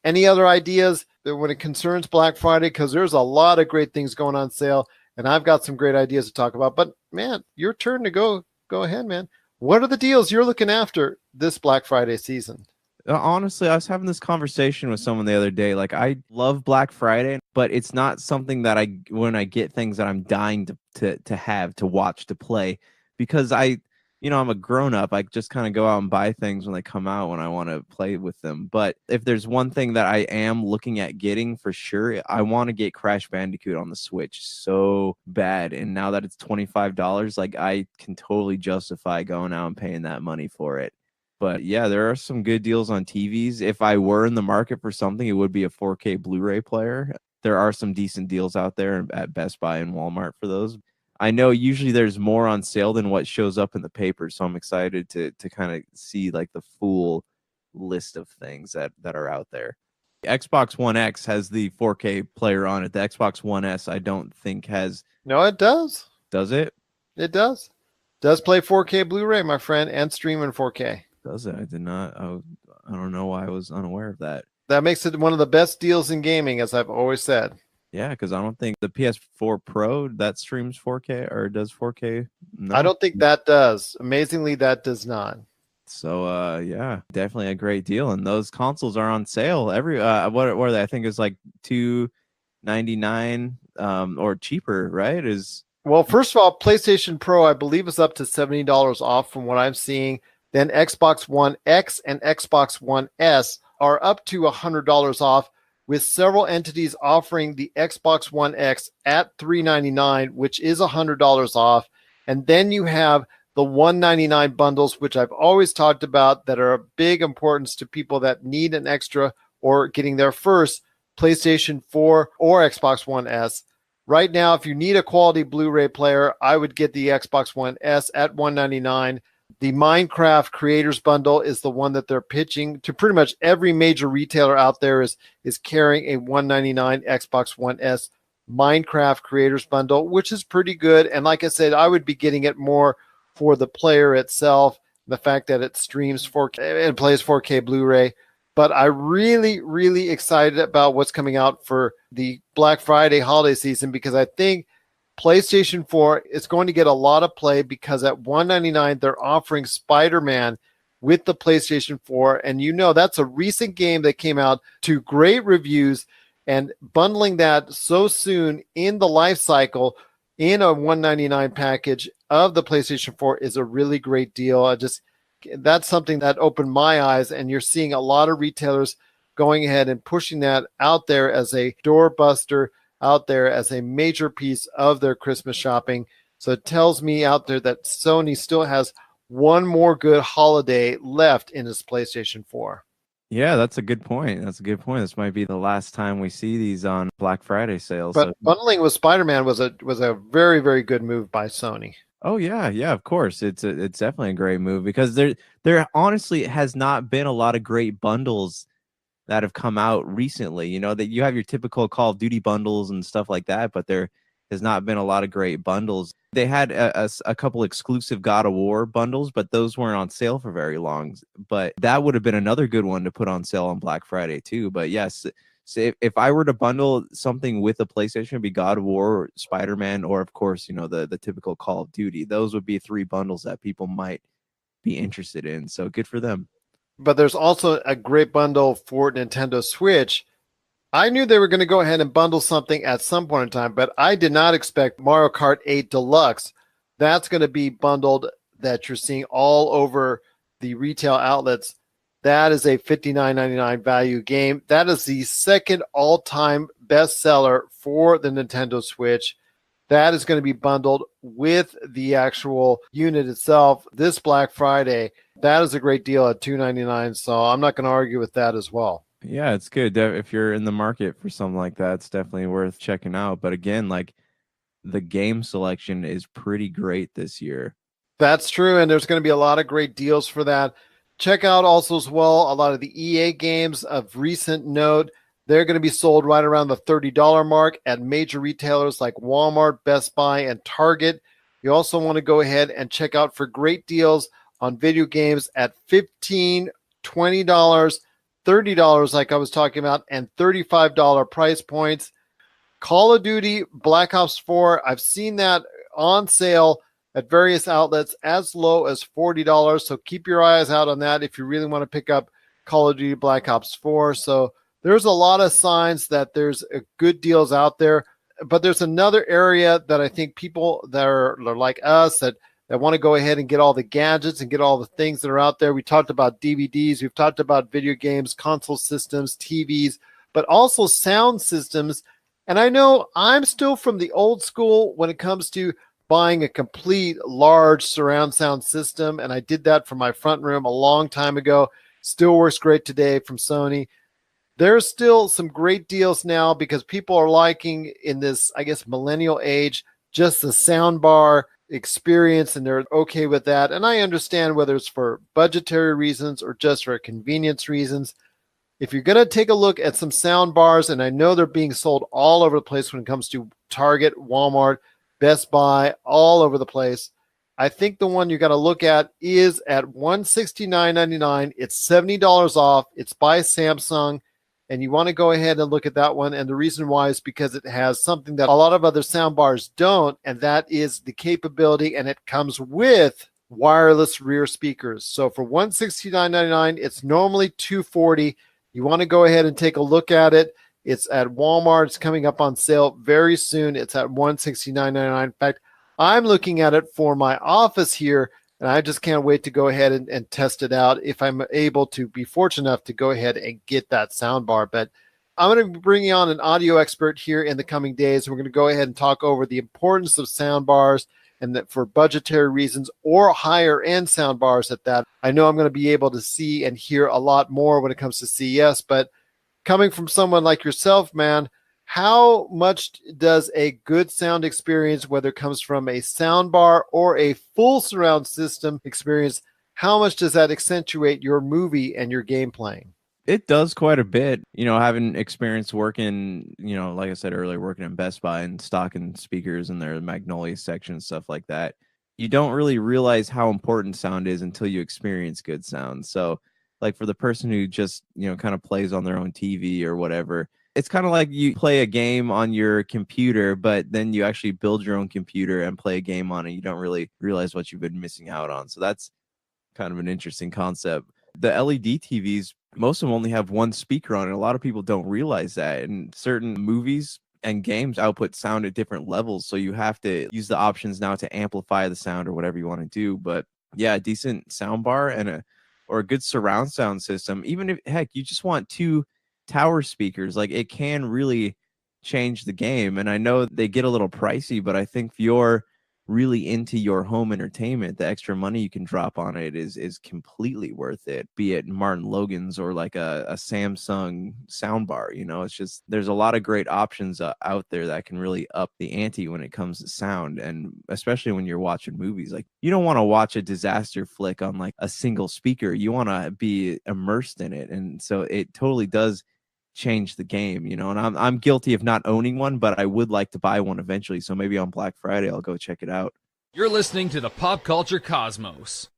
A: Any other ideas that when it concerns Black Friday? Because there's a lot of great things going on sale. and I've got some great ideas to talk about. But man, your turn to go ahead, man. What are the deals you're looking after this Black Friday season?
G: Honestly, I was having this conversation with someone the other day. Like, I love Black Friday, but it's not something that when I get things that I'm dying to have, to watch, to play, because I'm a grown up. I just kind of go out and buy things when they come out when I want to play with them. But if there's one thing that I am looking at getting for sure, I want to get Crash Bandicoot on the Switch so bad. And now that it's $25, like, I can totally justify going out and paying that money for it. But yeah, there are some good deals on TVs. If I were in the market for something, it would be a 4K Blu-ray player. There are some decent deals out there at Best Buy and Walmart for those. I know usually there's more on sale than what shows up in the paper, so I'm excited to kind of see like the full list of things that are out there. The Xbox One X has the 4K player on it. The Xbox One S, I don't think has.
A: No, it does.
G: Does it?
A: It does. Does play 4K Blu-ray, my friend, and stream in 4K.
G: Does it? I did not. I don't know why I was unaware of that.
A: That makes it one of the best deals in gaming, as I've always said.
G: Yeah, because I don't think the PS4 Pro that streams 4K or does 4K. No.
A: I don't think that does. Amazingly, that does not.
G: So yeah, definitely a great deal. And those consoles are on sale every what are they? I think it's like $299 or cheaper, right?
A: Well, first of all, PlayStation Pro, I believe, is up to $70 off from what I'm seeing. Then Xbox One X and Xbox One S are up to $100 off, with several entities offering the Xbox One X at $399, which is $100 off. And then you have the $199 bundles, which I've always talked about, that are of big importance to people that need an extra or getting their first PlayStation 4 or Xbox One S. Right now, if you need a quality Blu-ray player, I would get the Xbox One S at $199. The Minecraft Creators Bundle is the one that they're pitching to pretty much every major retailer out there is carrying a $199 Xbox One S Minecraft Creators Bundle, which is pretty good. And like I said, I would be getting it more for the player itself, the fact that it streams 4K and plays 4K Blu-ray. But I'm really excited about what's coming out for the Black Friday holiday season, because I think PlayStation 4 is going to get a lot of play, because at $199 they're offering Spider-Man with the PlayStation 4, and that's a recent game that came out to great reviews, and bundling that so soon in the life cycle in a $199 package of the PlayStation 4 is a really great deal. That's something that opened my eyes, and you're seeing a lot of retailers going ahead and pushing that out there as a doorbuster, out there as a major piece of their Christmas shopping. So it tells me out there that Sony still has one more good holiday left in its PlayStation 4.
G: Yeah, that's a good point. This might be the last time we see these on Black Friday sales.
A: But bundling with Spider-Man was a very, very good move by Sony.
G: Oh yeah, of course. It's definitely a great move, because there honestly has not been a lot of great bundles that have come out recently. That you have your typical Call of Duty bundles and stuff like that, but there has not been a lot of great bundles. They had a couple exclusive God of War bundles, but those weren't on sale for very long. But that would have been another good one to put on sale on Black Friday too. But yes, so if I were to bundle something with a PlayStation, it'd be God of War, or Spider-Man, or of course, the typical Call of Duty. Those would be 3 bundles that people might be interested in. So good for them.
A: But there's also a great bundle for Nintendo Switch. I knew they were going to go ahead and bundle something at some point in time, but I did not expect Mario Kart 8 Deluxe. That's going to be bundled, that you're seeing all over the retail outlets. That is a $59.99 value game. That is the second all-time bestseller for the Nintendo Switch. That is going to be bundled with the actual unit itself this Black Friday. That is a great deal at $299, so I'm not going to argue with that as well.
G: Yeah, it's good. If you're in the market for something like that, it's definitely worth checking out. But again, like, the game selection is pretty great this year.
A: That's true, and there's going to be a lot of great deals for that. Check out also as well a lot of the EA games of recent note. They're going to be sold right around the $30 mark at major retailers like Walmart, Best Buy, and Target. You also want to go ahead and check out for great deals on video games at $15, $20, $30 like I was talking about, and $35 price points. Call of Duty Black Ops 4, I've seen that on sale at various outlets as low as $40. So keep your eyes out on that if you really want to pick up Call of Duty Black Ops 4. So there's a lot of signs that there's good deals out there. But there's another area that I think people that are like us that want to go ahead and get all the gadgets and get all the things that are out there. We talked about DVDs. We've talked about video games, console systems, TVs, but also sound systems. And I know I'm still from the old school when it comes to buying a complete large surround sound system. And I did that for my front room a long time ago. Still works great today from Sony. There's still some great deals now because people are liking in this, I guess, millennial age, just the sound bar experience, and they're okay with that. And I understand whether it's for budgetary reasons or just for convenience reasons. If you're going to take a look at some sound bars, and I know they're being sold all over the place when it comes to Target, Walmart, Best Buy, all over the place, I think the one you got to look at is at $169.99. It's $70 off. It's by Samsung. And you want to go ahead and look at that one. And the reason why is because it has something that a lot of other sound bars don't, and that is the capability, and it comes with wireless rear speakers. So for $169.99, it's normally $240. You want to go ahead and take a look at it. It's at Walmart. It's coming up on sale very soon. It's at $169.99. In fact, I'm looking at it for my office here, and I just can't wait to go ahead and test it out if I'm able to be fortunate enough to go ahead and get that sound bar. But I'm going to be bringing on an audio expert here in the coming days. We're going to go ahead and talk over the importance of sound bars, and that for budgetary reasons or higher end sound bars at that. I know I'm going to be able to see and hear a lot more when it comes to CES, but coming from someone like yourself, man, how much does a good sound experience, whether it comes from a sound bar or a full surround system experience, how much does that accentuate your movie and your game playing?
G: It does quite a bit. You know, having experience working, you know, like I said earlier, working in Best Buy and stocking speakers in their Magnolia section and stuff like that, you don't really realize how important sound is until you experience good sound. So, like for the person who just, you know, kind of plays on their own TV or whatever, it's kind of like you play a game on your computer, but then you actually build your own computer and play a game on it. You don't really realize what you've been missing out on. So that's kind of an interesting concept. The LED TVs, most of them only have one speaker on it. A lot of people don't realize that. And certain movies and games output sound at different levels. So you have to use the options now to amplify the sound or whatever you want to do. But yeah, a decent sound bar and a good surround sound system. Even if, heck, you just want two tower speakers, like it can really change the game. And I know they get a little pricey, but I think if you're really into your home entertainment, the extra money you can drop on it is completely worth it, be it Martin Logan's or like a Samsung soundbar. You know, it's just, there's a lot of great options out there that can really up the ante when it comes to sound. And especially when you're watching movies, like you don't want to watch a disaster flick on like a single speaker. You want to be immersed in it. And so it totally does change the game, you know. And I'm guilty of not owning one, but I would like to buy one eventually. So maybe on Black Friday I'll go check it out.
I: You're listening to the Pop Culture Cosmos.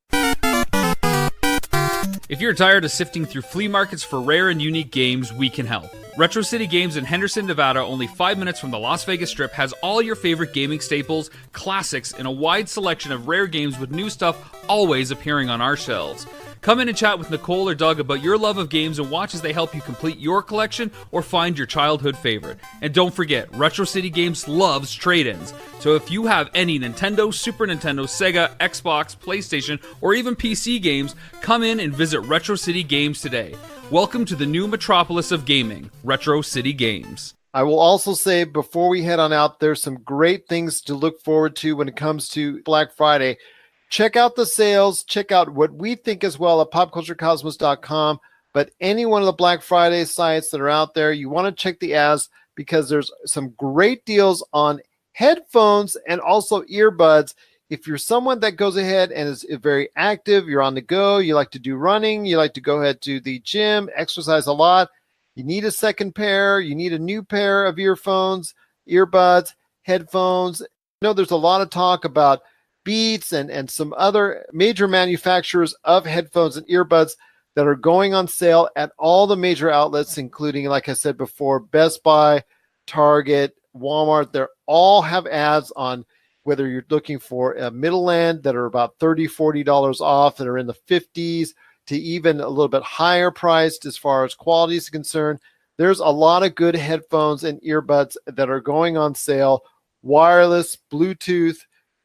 I: If you're tired of sifting through flea markets for rare and unique games, we can help. Retro City Games in Henderson, Nevada, only 5 minutes from the Las Vegas Strip, has all your favorite gaming staples, classics, and a wide selection of rare games with new stuff always appearing on our shelves. Come in and chat with Nicole or Doug about your love of games and watch as they help you complete your collection or find your childhood favorite. And don't forget, Retro City Games loves trade-ins. So if you have any Nintendo, Super Nintendo, Sega, Xbox, PlayStation, or even PC games, come in and visit Retro City Games today. Welcome to the new metropolis of gaming, Retro City Games.
A: I will also say, before we head on out, there's some great things to look forward to when it comes to Black Friday. Check out the sales. Check out what we think as well at popculturecosmos.com. But any one of the Black Friday sites that are out there, you want to check the ads because there's some great deals on headphones and also earbuds. If you're someone that goes ahead and is very active, you're on the go, you like to do running, you like to go ahead to the gym, exercise a lot, you need a second pair, you need a new pair of earphones, earbuds, headphones. I know there's a lot of talk about Beats and some other major manufacturers of headphones and earbuds that are going on sale at all the major outlets, including, like I said before, Best Buy, Target, Walmart. They all have ads on whether you're looking for a middle end that are about $30, $40 off, that are in the 50s to even a little bit higher priced as far as quality is concerned. There's a lot of good headphones and earbuds that are going on sale, wireless, Bluetooth,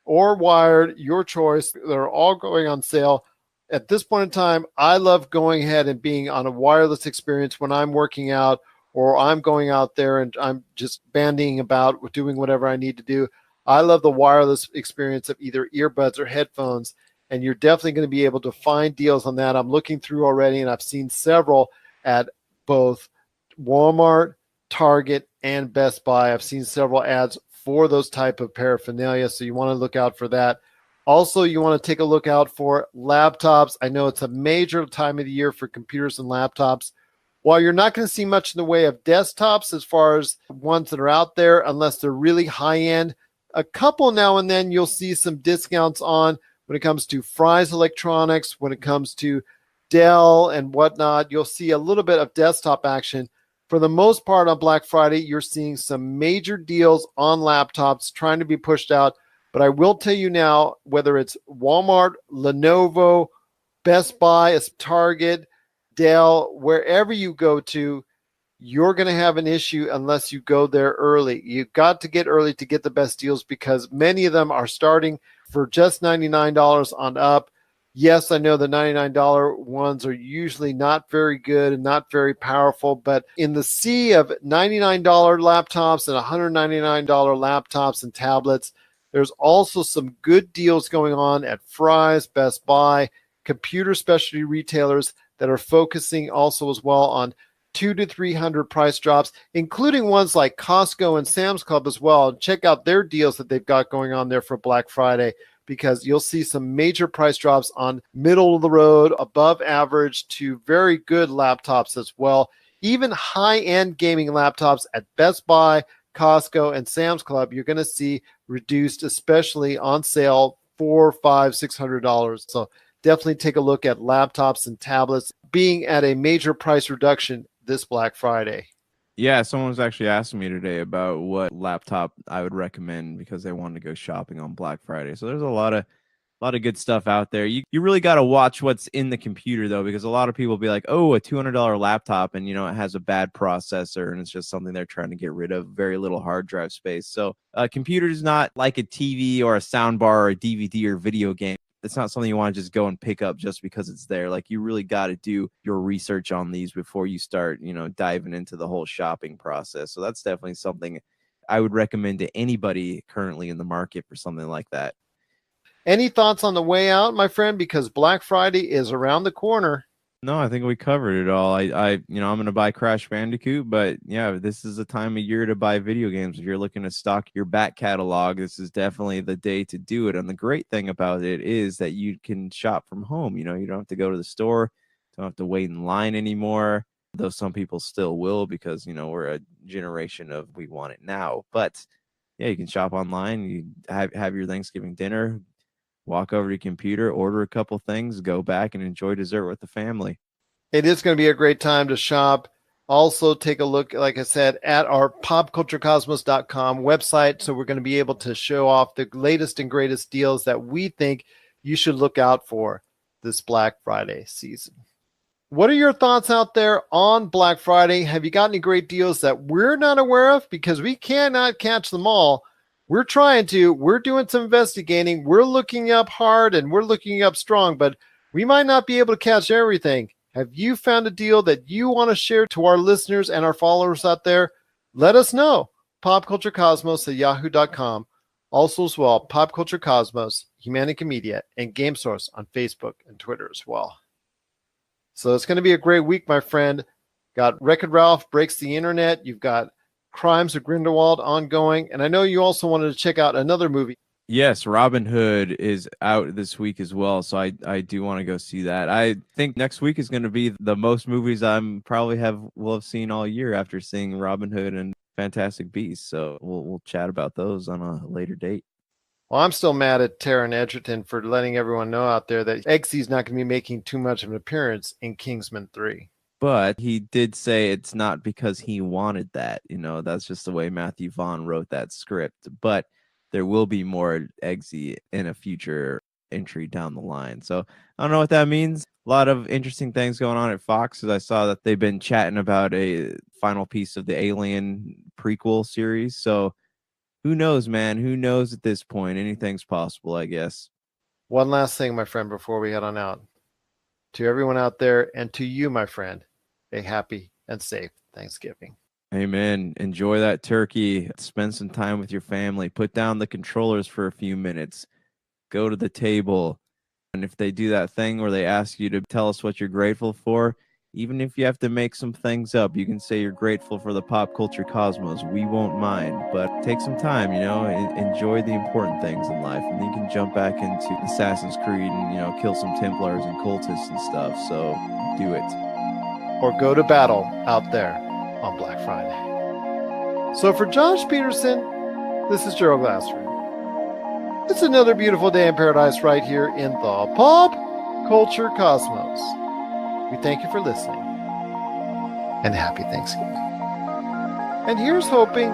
A: or wired, your choice. They're all going on sale. At this point in time, I love going ahead and being on a wireless experience when I'm working out or I'm going out there and I'm just bandying about doing whatever I need to do. I love the wireless experience of either earbuds or headphones, and you're definitely going to be able to find deals on that. I'm looking through already, and I've seen several at both Walmart, Target, and Best Buy. I've seen several ads for those type of paraphernalia, so you want to look out for that. Also, you want to take a look out for laptops. I know it's a major time of the year for computers and laptops. While you're not going to see much in the way of desktops as far as ones that are out there, unless they're really high-end, a couple now and then you'll see some discounts on when it comes to Fry's Electronics, when it comes to Dell and whatnot. You'll see a little bit of desktop action. For the most part on Black Friday, you're seeing some major deals on laptops trying to be pushed out. But I will tell you now, whether it's Walmart, Lenovo, Best Buy, Target, Dell, wherever you go to, you're going to have an issue unless you go there early. You've got to get early to get the best deals because many of them are starting for just $99 on up. Yes, I know the $99 ones are usually not very good and not very powerful, but in the sea of $99 laptops and $199 laptops and tablets, there's also some good deals going on at Fry's, Best Buy, computer specialty retailers that are focusing also as well on 200 to 300 price drops, including ones like Costco and Sam's Club as well. Check out their deals that they've got going on there for Black Friday, because you'll see some major price drops on middle of the road, above average to very good laptops as well. Even high-end gaming laptops at Best Buy, Costco, and Sam's Club, you're going to see reduced, especially on sale, $400, $500, $600. So definitely take a look at laptops and tablets being at a major price reduction this Black Friday.
G: Yeah, someone was actually asking me today about what laptop I would recommend because they wanted to go shopping on Black Friday. So there's a lot of good stuff out there. You really got to watch what's in the computer though, because a lot of people be like, oh, a $200 laptop, and it has a bad processor and it's just something they're trying to get rid of, very little hard drive space. So a computer is not like a TV or a sound bar or a DVD or video game. It's not something you want to just go and pick up just because it's there. Like, you really got to do your research on these before you start, diving into the whole shopping process. So that's definitely something I would recommend to anybody currently in the market for something like that.
A: Any thoughts on the way out, my friend? Because Black Friday is around the corner.
G: No, I think we covered it all. I'm going to buy Crash Bandicoot, but yeah, this is the time of year to buy video games. If you're looking to stock your back catalog, this is definitely the day to do it. And the great thing about it is that you can shop from home. You don't have to go to the store, don't have to wait in line anymore, though some people still will because, we're a generation of we want it now. But yeah, you can shop online, you have your Thanksgiving dinner, walk over to your computer, order a couple things, go back and enjoy dessert with the family.
A: It is going to be a great time to shop. Also, take a look, like I said, at our popculturecosmos.com website. So we're going to be able to show off the latest and greatest deals that we think you should look out for this Black Friday season. What are your thoughts out there on Black Friday? Have you got any great deals that we're not aware of? Because we cannot catch them all. We're trying to. We're doing some investigating. We're looking up hard and we're looking up strong, but we might not be able to catch everything. Have you found a deal that you want to share to our listeners and our followers out there? Let us know. popculturecosmos@yahoo.com. Also as well, Pop Culture Cosmos, Humanica Media, and Game Source on Facebook and Twitter as well. So it's going to be a great week, my friend. Got Wreck-It Ralph Breaks the Internet. You've got Crimes of Grindelwald ongoing. And I know you also wanted to check out another movie.
G: Yes, Robin Hood is out this week as well, so I do want to go see that. I think next week is going to be the most movies will have seen all year after seeing Robin Hood and Fantastic Beasts. So we'll chat about those on a later date.
A: Well, I'm still mad at Taron Egerton for letting everyone know out there that Eggsy's not going to be making too much of an appearance in Kingsman 3.
G: But he did say it's not because he wanted that. That's just the way Matthew Vaughn wrote that script. But there will be more Eggsy in a future entry down the line. So I don't know what that means. A lot of interesting things going on at Fox, as I saw that they've been chatting about a final piece of the Alien prequel series. So who knows, man? Who knows at this point? Anything's possible, I guess.
A: One last thing, my friend, before we head on out. To everyone out there and to you, my friend, a happy and safe Thanksgiving.
G: Amen. Enjoy that turkey. Spend some time with your family. Put down the controllers for a few minutes. Go to the table. And if they do that thing where they ask you to tell us what you're grateful for, even if you have to make some things up, you can say you're grateful for the pop culture cosmos. We won't mind. But take some time, enjoy the important things in life. And then you can jump back into Assassin's Creed and, kill some Templars and cultists and stuff. So do it.
A: Or go to battle out there on Black Friday. So for Josh Peterson, this is Gerald Glasser. It's another beautiful day in paradise right here in the Pop Culture Cosmos. We thank you for listening and happy Thanksgiving. And here's hoping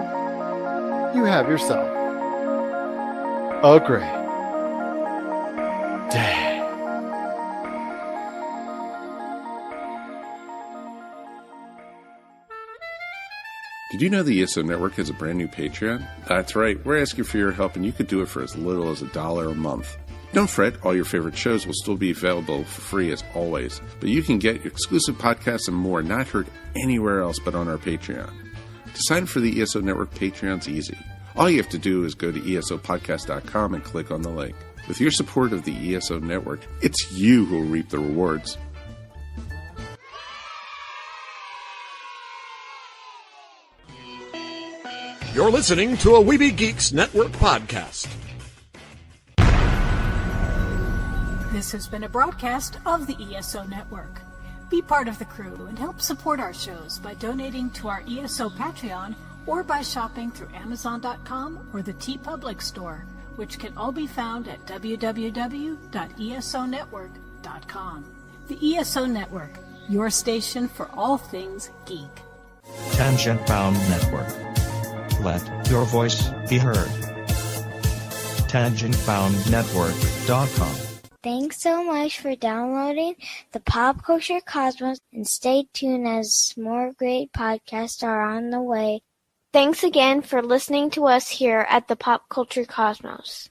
A: you have yourself a great day.
J: Did you know the ESO Network has a brand new Patreon? That's right, we're asking for your help, and you could do it for as little as $1 a month. Don't fret, all your favorite shows will still be available for free as always, but you can get exclusive podcasts and more not heard anywhere else but on our Patreon. To sign up for the ESO Network Patreon's easy. All you have to do is go to esopodcast.com and click on the link. With your support of the ESO Network, it's you who will reap the rewards.
B: You're listening to a Weeby Geeks Network podcast.
C: This has been a broadcast of the ESO Network. Be part of the crew and help support our shows by donating to our ESO Patreon or by shopping through Amazon.com or the TeePublic store, which can all be found at www.esonetwork.com. The ESO Network, your station for all things geek.
K: Tangent Bound Network. Let your voice be heard. TangentBoundNetwork.com.
L: Thanks so much for downloading the Pop Culture Cosmos, and stay tuned as more great podcasts are on the way. Thanks again for listening to us here at the Pop Culture Cosmos.